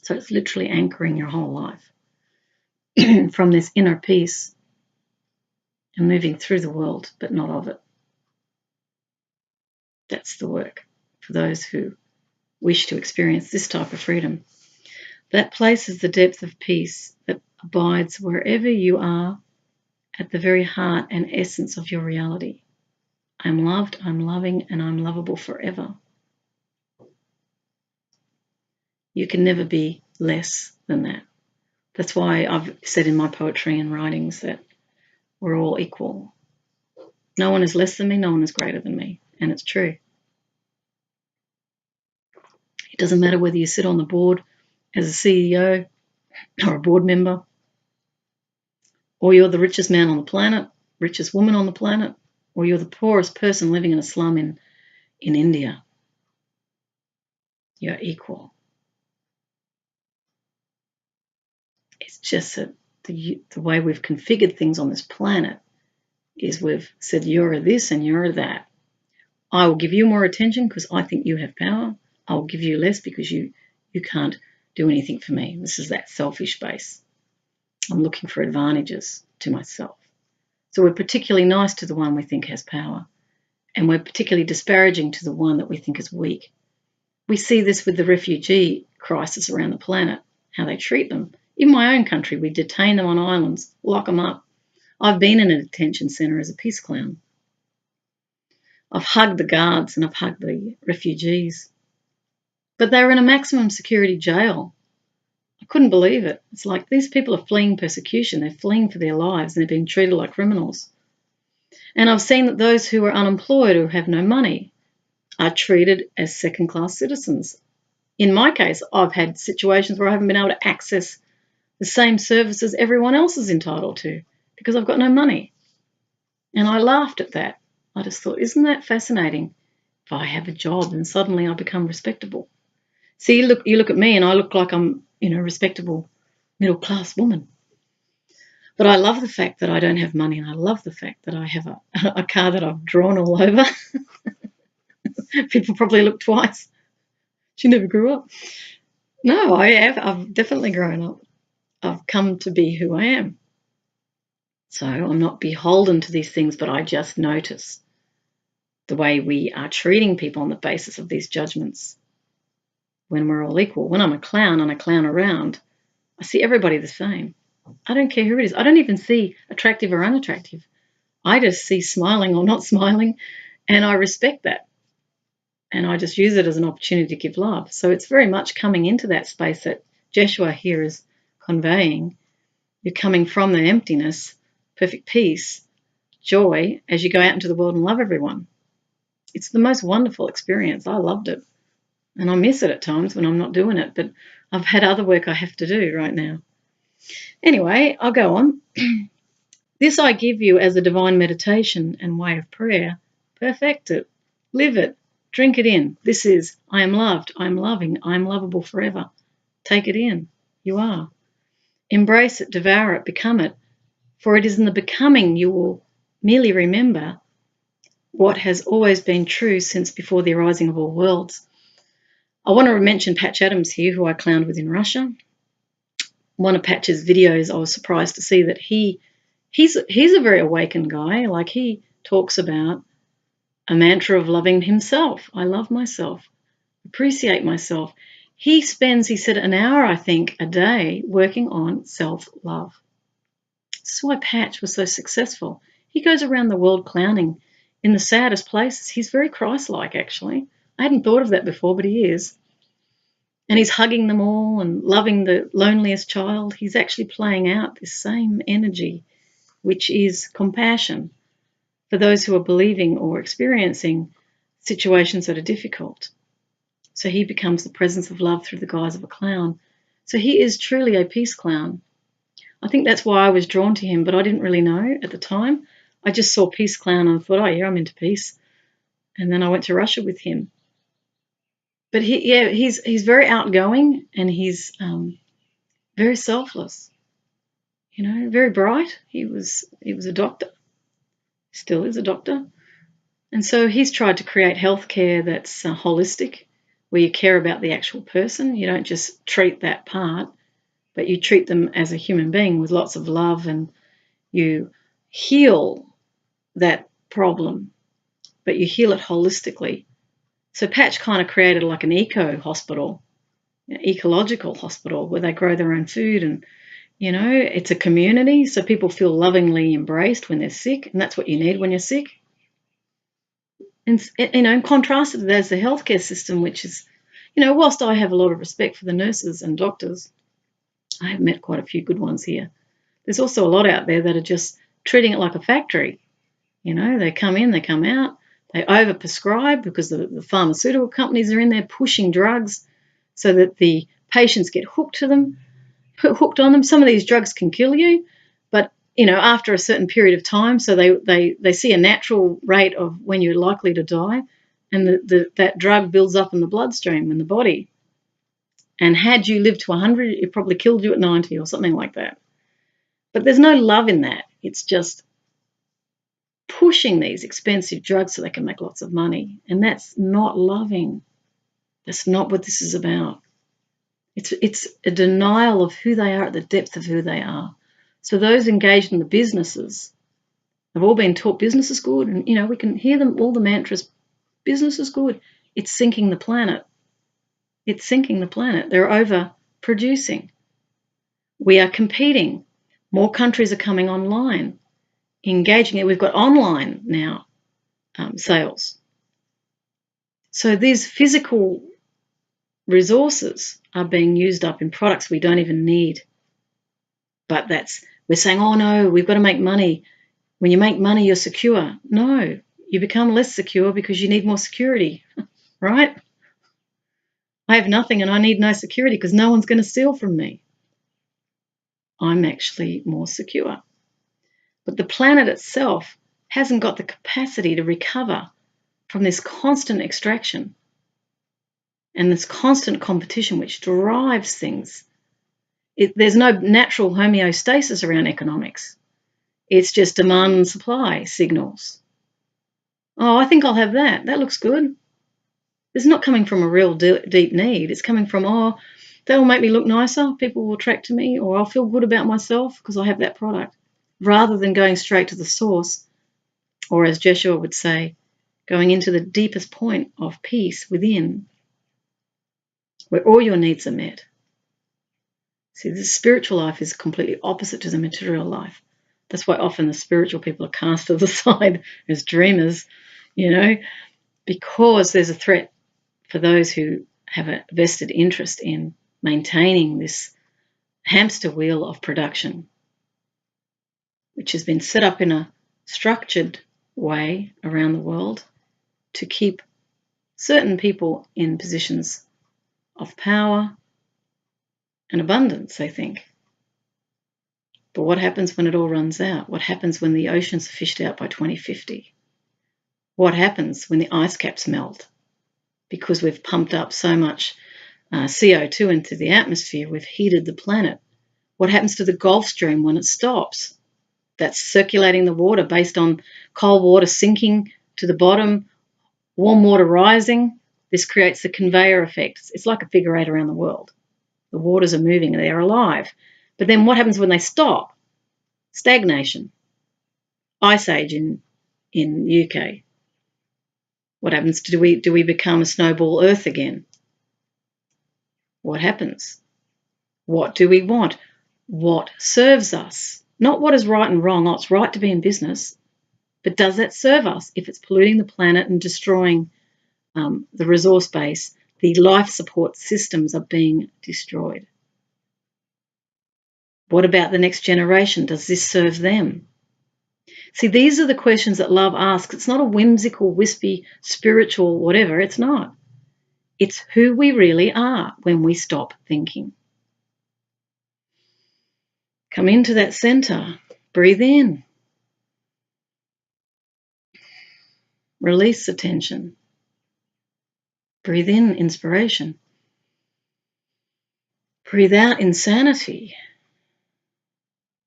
So it's literally anchoring your whole life from this inner peace and moving through the world, but not of it. That's the work for those who wish to experience this type of freedom. That place is the depth of peace that abides wherever you are, at the very heart and essence of your reality. I'm loved, I'm loving, and I'm lovable forever. You can never be less than that. That's why I've said in my poetry and writings that we're all equal. No one is less than me, no one is greater than me, and it's true. It doesn't matter whether you sit on the board as a CEO or a board member, or you're the richest man on the planet, richest woman on the planet, or you're the poorest person living in a slum in India. You're equal. It's just that the way we've configured things on this planet is we've said you're this and you're that. I will give you more attention because I think you have power. I will give you less because you can't do anything for me. This is that selfish base. I'm looking for advantages to myself. So we're particularly nice to the one we think has power, and we're particularly disparaging to the one that we think is weak. We see this with the refugee crisis around the planet, how they treat them. In my own country, we detain them on islands, lock them up. I've been in a detention centre as a peace clown. I've hugged the guards and I've hugged the refugees. But they were in a maximum security jail. I couldn't believe it. It's like these people are fleeing persecution. They're fleeing for their lives and they're being treated like criminals. And I've seen that those who are unemployed or have no money are treated as second-class citizens. In my case, I've had situations where I haven't been able to access the same services everyone else is entitled to because I've got no money. And I laughed at that. I just thought, isn't that fascinating? If I have a job, then suddenly I become respectable. See, you look at me and I look like I'm, a respectable middle-class woman. But I love the fact that I don't have money, and I love the fact that I have a car that I've drawn all over. People probably look twice. She never grew up. No, I have. I've definitely grown up. I've come to be who I am. So I'm not beholden to these things, but I just notice the way we are treating people on the basis of these judgments when we're all equal. When I'm a clown and I clown around, I see everybody the same. I don't care who it is. I don't even see attractive or unattractive. I just see smiling or not smiling, and I respect that. And I just use it as an opportunity to give love. So it's very much coming into that space that Jeshua here is conveying. You're coming from the emptiness, perfect peace, joy, as you go out into the world and love everyone. It's the most wonderful experience. I loved it. And I miss it at times when I'm not doing it, but I've had other work I have to do right now. Anyway, I'll go on. This I give you as a divine meditation and way of prayer. Perfect it. Live it. Drink it in. This is, I am loved, I am loving, I am lovable forever. Take it in. You are. Embrace it, devour it, become it. For it is in the becoming you will merely remember what has always been true since before the arising of all worlds. I want to mention Patch Adams here, who I clowned with in Russia. One of Patch's videos, I was surprised to see that he's a very awakened guy. Like, he talks about a mantra of loving himself. I love myself, appreciate myself. He spends, he said, an hour, I think, a day working on self-love. This is why Patch was so successful. He goes around the world clowning in the saddest places. He's very Christ-like, actually. I hadn't thought of that before, but he is. And he's hugging them all and loving the loneliest child. He's actually playing out this same energy, which is compassion for those who are believing or experiencing situations that are difficult. So he becomes the presence of love through the guise of a clown. So he is truly a peace clown. I think that's why I was drawn to him, but I didn't really know at the time. I just saw peace clown and thought, oh yeah, I'm into peace. And then I went to Russia with him. But he's very outgoing, and he's very selfless. You know, very bright. He was a doctor, still is a doctor, and so he's tried to create healthcare that's holistic, where you care about the actual person. You don't just treat that part, but you treat them as a human being with lots of love, and you heal that problem, but you heal it holistically. So Patch kind of created like an eco hospital, ecological hospital, where they grow their own food, and you know, it's a community, so people feel lovingly embraced when they're sick, and that's what you need when you're sick. And you know, in contrast, there's the healthcare system, which is, you know, whilst I have a lot of respect for the nurses and doctors, I have met quite a few good ones here. There's also a lot out there that are just treating it like a factory. You know, they come in, they come out, they overprescribe because the pharmaceutical companies are in there pushing drugs so that the patients get hooked on them. Some of these drugs can kill you, but, you know, after a certain period of time, so they see a natural rate of when you're likely to die, and that drug builds up in the bloodstream in the body. And had you lived to 100, it probably killed you at 90 or something like that. But there's no love in that. It's just pushing these expensive drugs so they can make lots of money. And that's not loving. That's not what this is about. It's a denial of who they are at the depth of who they are. So those engaged in the businesses have all been taught business is good. And, you know, we can hear them, all the mantras, business is good. It's sinking the planet. It's sinking the planet. They're overproducing. We are competing. More countries are coming online, engaging it. We've got online now sales. So these physical resources are being used up in products we don't even need. But we're saying, oh no, we've got to make money. When you make money, you're secure. No, you become less secure because you need more security, right? I have nothing and I need no security because no one's going to steal from me. I'm actually more secure. But the planet itself hasn't got the capacity to recover from this constant extraction and this constant competition which drives things. There's no natural homeostasis around economics. It's just demand and supply signals. Oh, I think I'll have that. That looks good. It's not coming from a real deep need. It's coming from, oh, that will make me look nicer. People will attract to me, or I'll feel good about myself because I have that product, rather than going straight to the source, or as Joshua would say, going into the deepest point of peace within, where all your needs are met. See, the spiritual life is completely opposite to the material life. That's why often the spiritual people are cast to the side as dreamers, you know, because there's a threat for those who have a vested interest in maintaining this hamster wheel of production, which has been set up in a structured way around the world to keep certain people in positions of power and abundance, they think. But what happens when it all runs out? What happens when the oceans are fished out by 2050? What happens when the ice caps melt? Because we've pumped up so much CO2 into the atmosphere, we've heated the planet. What happens to the Gulf Stream when it stops? That's circulating the water based on cold water sinking to the bottom, warm water rising. This creates the conveyor effect. It's like a figure eight around the world. The waters are moving and they're alive. But then what happens when they stop? Stagnation. Ice age in UK. What happens? Do we become a snowball Earth again? what happens? What do we want? What serves us? Not what is right and wrong. Oh, it's right to be in business. But does that serve us? If it's polluting the planet and destroying the resource base, the life support systems are being destroyed. What about the next generation? Does this serve them? See, these are the questions that love asks. It's not a whimsical, wispy, spiritual whatever. It's not. It's who we really are when we stop thinking. Come into that center. Breathe in. Release the tension. Breathe in inspiration. Breathe out insanity.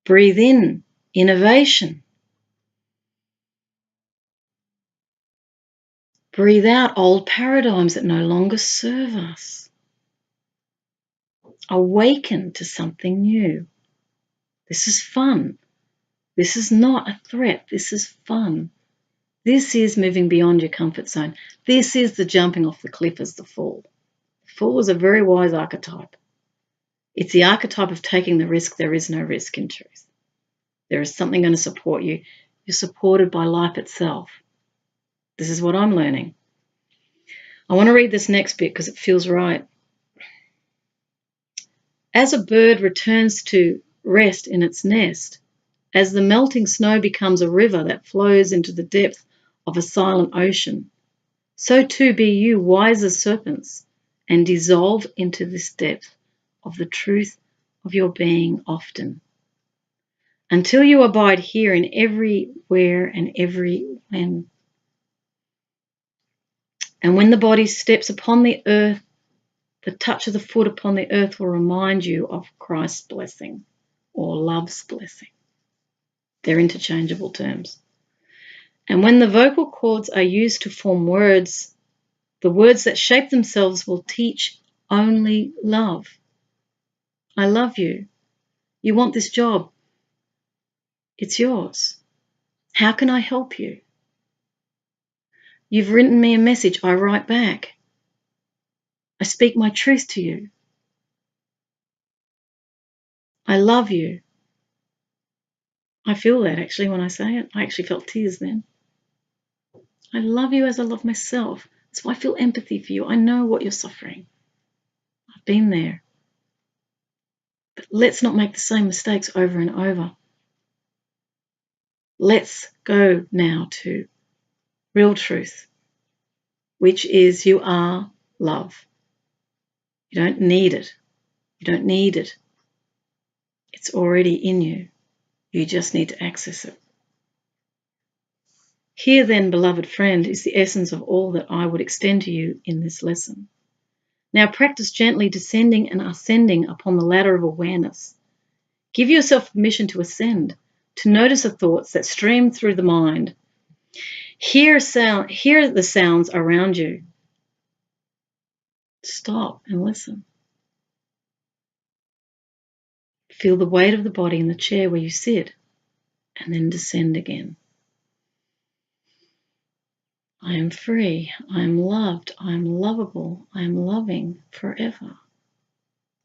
Breathe in innovation. Breathe out old paradigms that no longer serve us. Awaken to something new. This is fun. This is not a threat. This is fun. This is moving beyond your comfort zone. This is the jumping off the cliff as the fool. The fool is a very wise archetype. It's the archetype of taking the risk. There is no risk in truth. There is something going to support you. You're supported by life itself. This is what I'm learning. I want to read this next bit because it feels right. As a bird returns to rest in its nest, as the melting snow becomes a river that flows into the depth of a silent ocean, so too be you wise as serpents and dissolve into this depth of the truth of your being often, until you abide here in everywhere and every when. And when the body steps upon the earth, the touch of the foot upon the earth will remind you of Christ's blessing or love's blessing. They're interchangeable terms. And when the vocal cords are used to form words, the words that shape themselves will teach only love. I love you. You want this job. It's yours. How can I help you? You've written me a message. I write back. I speak my truth to you. I love you. I feel that actually when I say it. I actually felt tears then. I love you as I love myself. That's why I feel empathy for you. I know what you're suffering. I've been there. But let's not make the same mistakes over and over. Let's go now to real truth, which is you are love. You don't need it. You don't need it. It's already in you. You just need to access it. Here then, beloved friend, is the essence of all that I would extend to you in this lesson. Now practice gently descending and ascending upon the ladder of awareness. Give yourself permission to ascend, to notice the thoughts that stream through the mind. Hear the sounds around you. Stop and listen. Feel the weight of the body in the chair where you sit, and then descend again. I am free. I am loved. I am lovable. I am loving forever.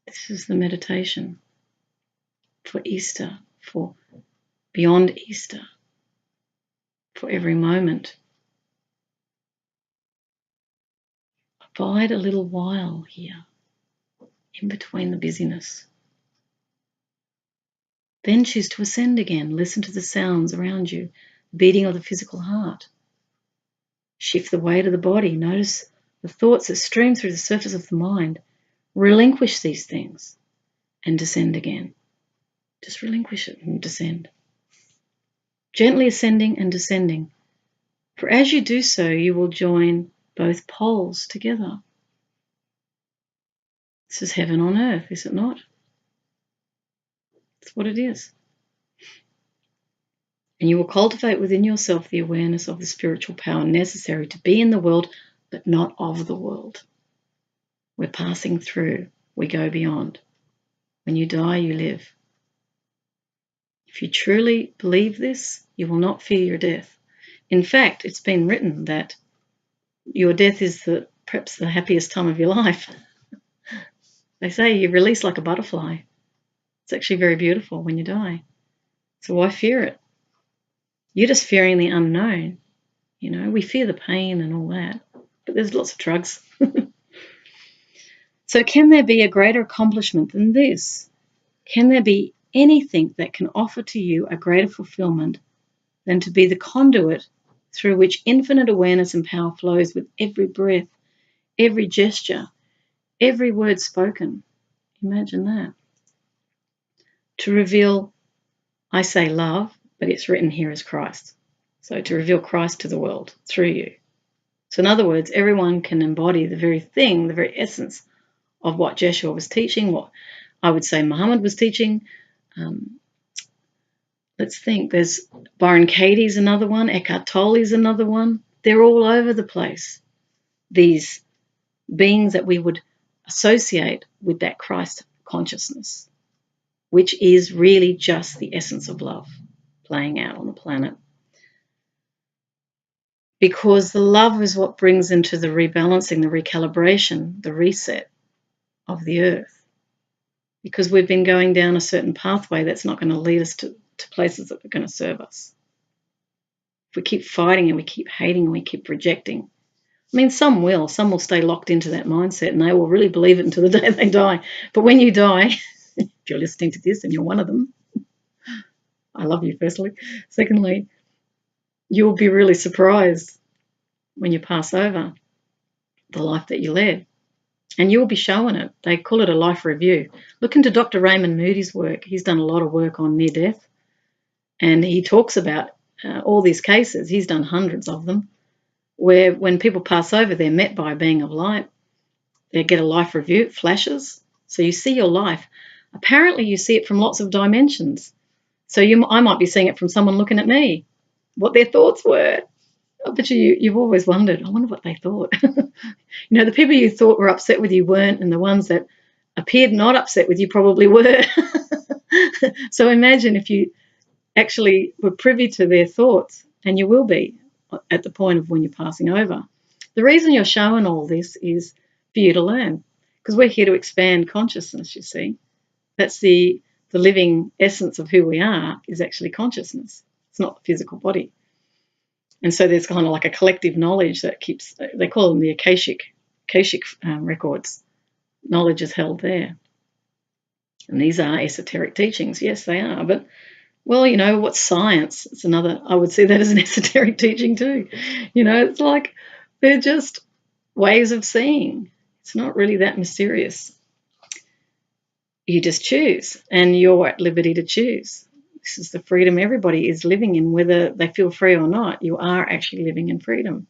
This is the meditation for Easter, for beyond Easter, for every moment. Abide a little while here, in between the busyness. Then choose to ascend again. Listen to the sounds around you, the beating of the physical heart. Shift the weight of the body. Notice the thoughts that stream through the surface of the mind. Relinquish these things and descend again. Just relinquish it and descend. Gently ascending and descending. For as you do so, you will join both poles together. This is heaven on earth, is it not? It's what it is. And you will cultivate within yourself the awareness of the spiritual power necessary to be in the world, but not of the world. We're passing through. We go beyond. When you die, you live. If you truly believe this, you will not fear your death. In fact, it's been written that your death is perhaps the happiest time of your life. They say you release like a butterfly. It's actually very beautiful when you die. So why fear it? You're just fearing the unknown. You know, we fear the pain and all that, but there's lots of drugs. So can there be a greater accomplishment than this? Can there be anything that can offer to you a greater fulfillment than to be the conduit through which infinite awareness and power flows with every breath, every gesture, every word spoken? Imagine that. To reveal, I say love, but it's written here as Christ. So to reveal Christ to the world through you. So in other words, everyone can embody the very thing, the very essence of what Jeshua was teaching, what I would say Muhammad was teaching. Let's think, there's Byron Katie's another one, Eckhart Tolle's another one. They're all over the place. These beings that we would associate with that Christ consciousness, which is really just the essence of love playing out on the planet. Because the love is what brings into the rebalancing, the recalibration, the reset of the earth. Because we've been going down a certain pathway that's not going to lead us to places that are going to serve us. If we keep fighting and we keep hating and we keep rejecting. I mean, some will stay locked into that mindset and they will really believe it until the day they die. But when you die, if you're listening to this and you're one of them, I love you firstly. Secondly, you'll be really surprised when you pass over the life that you led. And you'll be showing it. They call it a life review. Look into Dr. Raymond Moody's work. He's done a lot of work on near death. And he talks about all these cases. He's done hundreds of them, where when people pass over, they're met by a being of light. They get a life review, it flashes. So you see your life. Apparently you see it from lots of dimensions. So I might be seeing it from someone looking at me, what their thoughts were. I bet you've always wondered, I wonder what they thought. You know, the people you thought were upset with you weren't, and the ones that appeared not upset with you probably were. So imagine if you actually were privy to their thoughts, and you will be at the point of when you're passing over. The reason you're showing all this is for you to learn, because we're here to expand consciousness, you see. That's the living essence of who we are, is actually consciousness. It's not the physical body. And so there's kind of like a collective knowledge that keeps, they call them the Akashic records. Knowledge is held there. And these are esoteric teachings. Yes, they are. But, well, you know, what's science? It's another, I would see that as an esoteric teaching too. You know, it's like they're just ways of seeing. It's not really that mysterious. You just choose, and you're at liberty to choose. This is the freedom everybody is living in, whether they feel free or not. You are actually living in freedom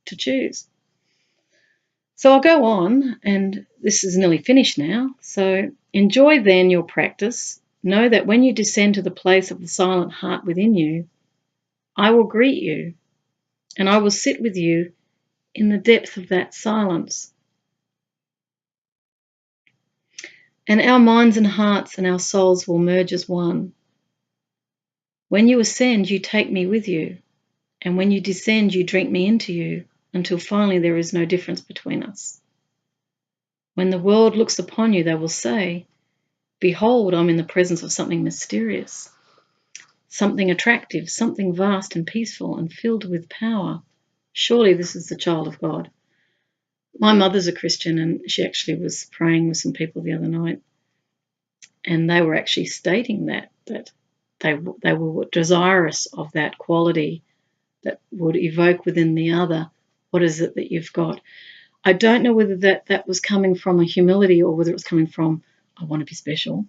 to choose. So I'll go on, and this is nearly finished now. So enjoy then your practice. Know that when you descend to the place of the silent heart within you, I will greet you, and I will sit with you in the depth of that silence. And our minds and hearts and our souls will merge as one. When you ascend, you take me with you, and when you descend, you drink me into you, until finally there is no difference between us. When the world looks upon you, they will say, behold, I'm in the presence of something mysterious, something attractive, something vast and peaceful and filled with power. Surely this is the child of God. My mother's a Christian, and she actually was praying with some people the other night, and they were actually stating that they were desirous of that quality that would evoke within the other, what is it that you've got? I don't know whether that was coming from a humility or whether it was coming from, I want to be special.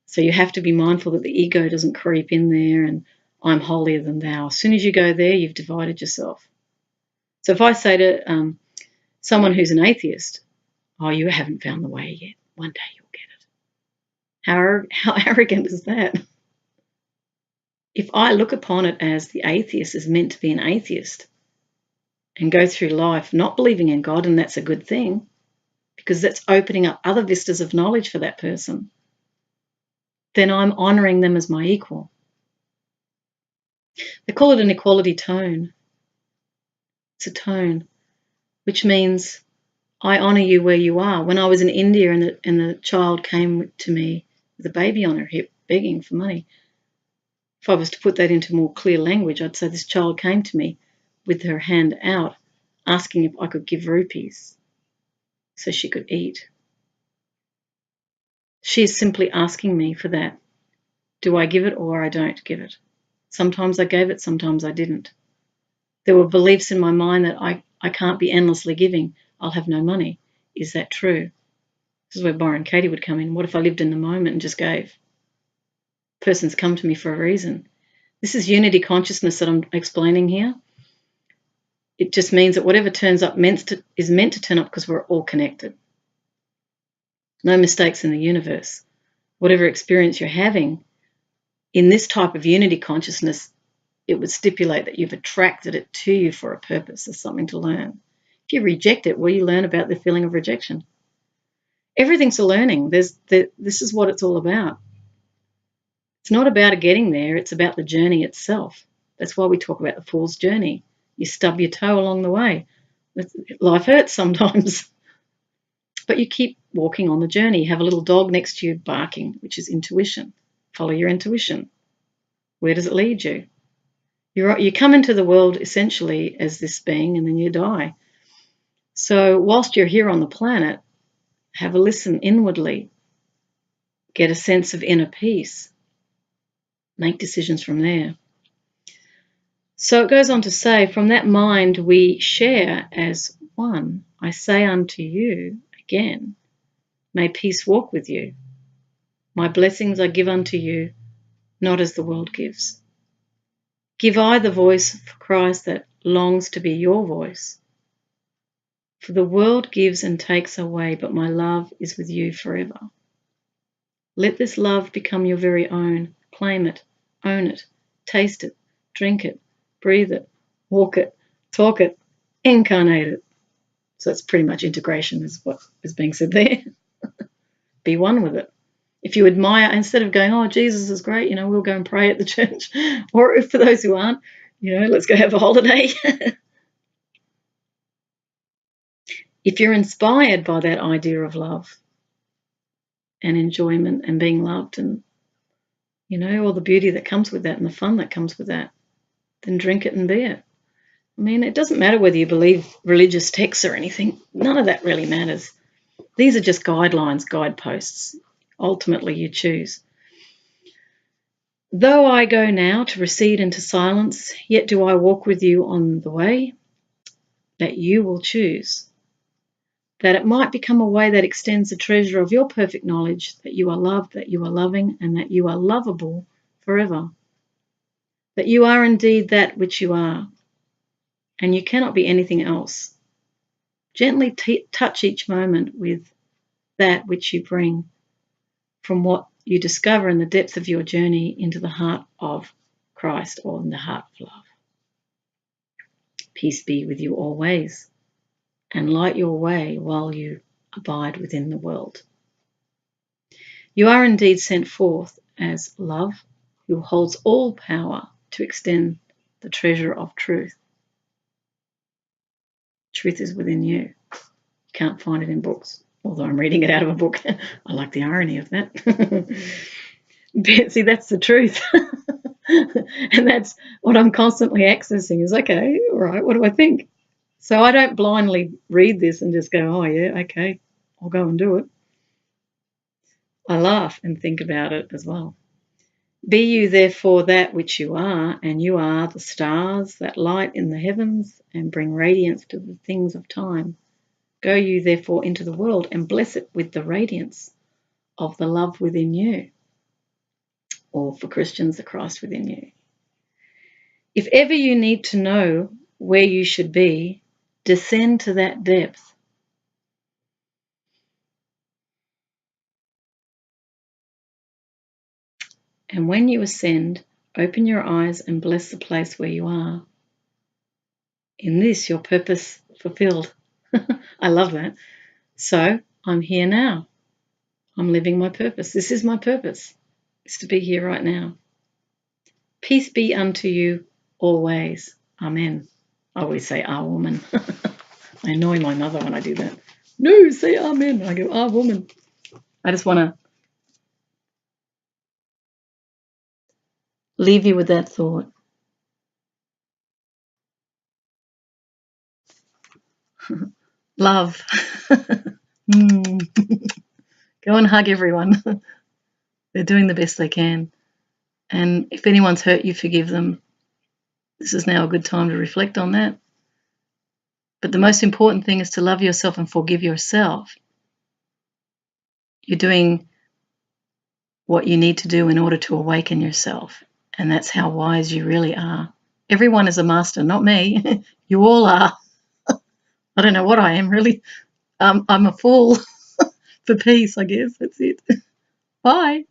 So you have to be mindful that the ego doesn't creep in there and I'm holier than thou. As soon as you go there, you've divided yourself. So if I say to someone who's an atheist, oh, you haven't found the way yet. One day you'll get it. How arrogant is that? If I look upon it as the atheist is meant to be an atheist and go through life not believing in God, and that's a good thing because that's opening up other vistas of knowledge for that person, then I'm honouring them as my equal. They call it an equality tone. It's a tone, which means I honour you where you are. When I was in India and the child came to me with a baby on her hip begging for money, if I was to put that into more clear language, I'd say this child came to me with her hand out asking if I could give rupees so she could eat. She is simply asking me for that. Do I give it or I don't give it? Sometimes I gave it, sometimes I didn't. There were beliefs in my mind that I can't be endlessly giving. I'll have no money. Is that true? This is where Byron Katie would come in. What if I lived in the moment and just gave? Person's come to me for a reason. This is unity consciousness that I'm explaining here. It just means that whatever turns up is meant to turn up because we're all connected. No mistakes in the universe. Whatever experience you're having in this type of unity consciousness, it would stipulate that you've attracted it to you for a purpose. There's something to learn. If you reject it, well, you learn about the feeling of rejection. Everything's a learning. This is what it's all about. It's not about getting there. It's about the journey itself. That's why we talk about the fool's journey. You stub your toe along the way. Life hurts sometimes. But you keep walking on the journey. You have a little dog next to you barking, which is intuition. Follow your intuition. Where does it lead you? You come into the world essentially as this being and then you die. So whilst you're here on the planet, have a listen inwardly. Get a sense of inner peace. Make decisions from there. So it goes on to say, from that mind we share as one. I say unto you again, may peace walk with you. My blessings I give unto you, not as the world gives. Give I the voice for Christ that longs to be your voice. For the world gives and takes away, but my love is with you forever. Let this love become your very own. Claim it, own it, taste it, drink it, breathe it, walk it, talk it, incarnate it. So it's pretty much integration is what is being said there. Be one with it. If you admire, instead of going, oh, Jesus is great, we'll go and pray at the church. Or for those who aren't, let's go have a holiday. If you're inspired by that idea of love and enjoyment and being loved and, all the beauty that comes with that and the fun that comes with that, then drink it and be it. I mean, it doesn't matter whether you believe religious texts or anything. None of that really matters. These are just guidelines, guideposts. Ultimately, you choose. Though I go now to recede into silence, yet do I walk with you on the way that you will choose, that it might become a way that extends the treasure of your perfect knowledge, that you are loved, that you are loving, and that you are lovable forever, that you are indeed that which you are, and you cannot be anything else. Gently touch each moment with that which you bring from what you discover in the depth of your journey into the heart of Christ, or in the heart of love. Peace be with you always, and light your way while you abide within the world. You are indeed sent forth as love, who holds all power to extend the treasure of truth. Truth is within you. You can't find it in books, although I'm reading it out of a book. I like the irony of that. But see, that's the truth. And that's what I'm constantly accessing is, okay, all right, what do I think? So I don't blindly read this and just go, oh, yeah, okay, I'll go and do it. I laugh and think about it as well. Be you therefore that which you are, and you are the stars that light in the heavens and bring radiance to the things of time. Go you therefore into the world and bless it with the radiance of the love within you, or for Christians, the Christ within you. If ever you need to know where you should be, descend to that depth. And when you ascend, open your eyes and bless the place where you are. In this, your purpose fulfilled. I love that. So I'm here now. I'm living my purpose. This is my purpose. It's to be here right now. Peace be unto you always. Amen. I always say, ah, woman. I annoy my mother when I do that. No, say amen. I go, ah, woman. I just want to leave you with that thought. Love. Go and hug everyone. They're doing the best they can. And if anyone's hurt you, forgive them. This is now a good time to reflect on that. But the most important thing is to love yourself and forgive yourself. You're doing what you need to do in order to awaken yourself. And that's how wise you really are. Everyone is a master, not me. You all are. I don't know what I am, really. I'm a fool for peace, I guess. That's it. Bye.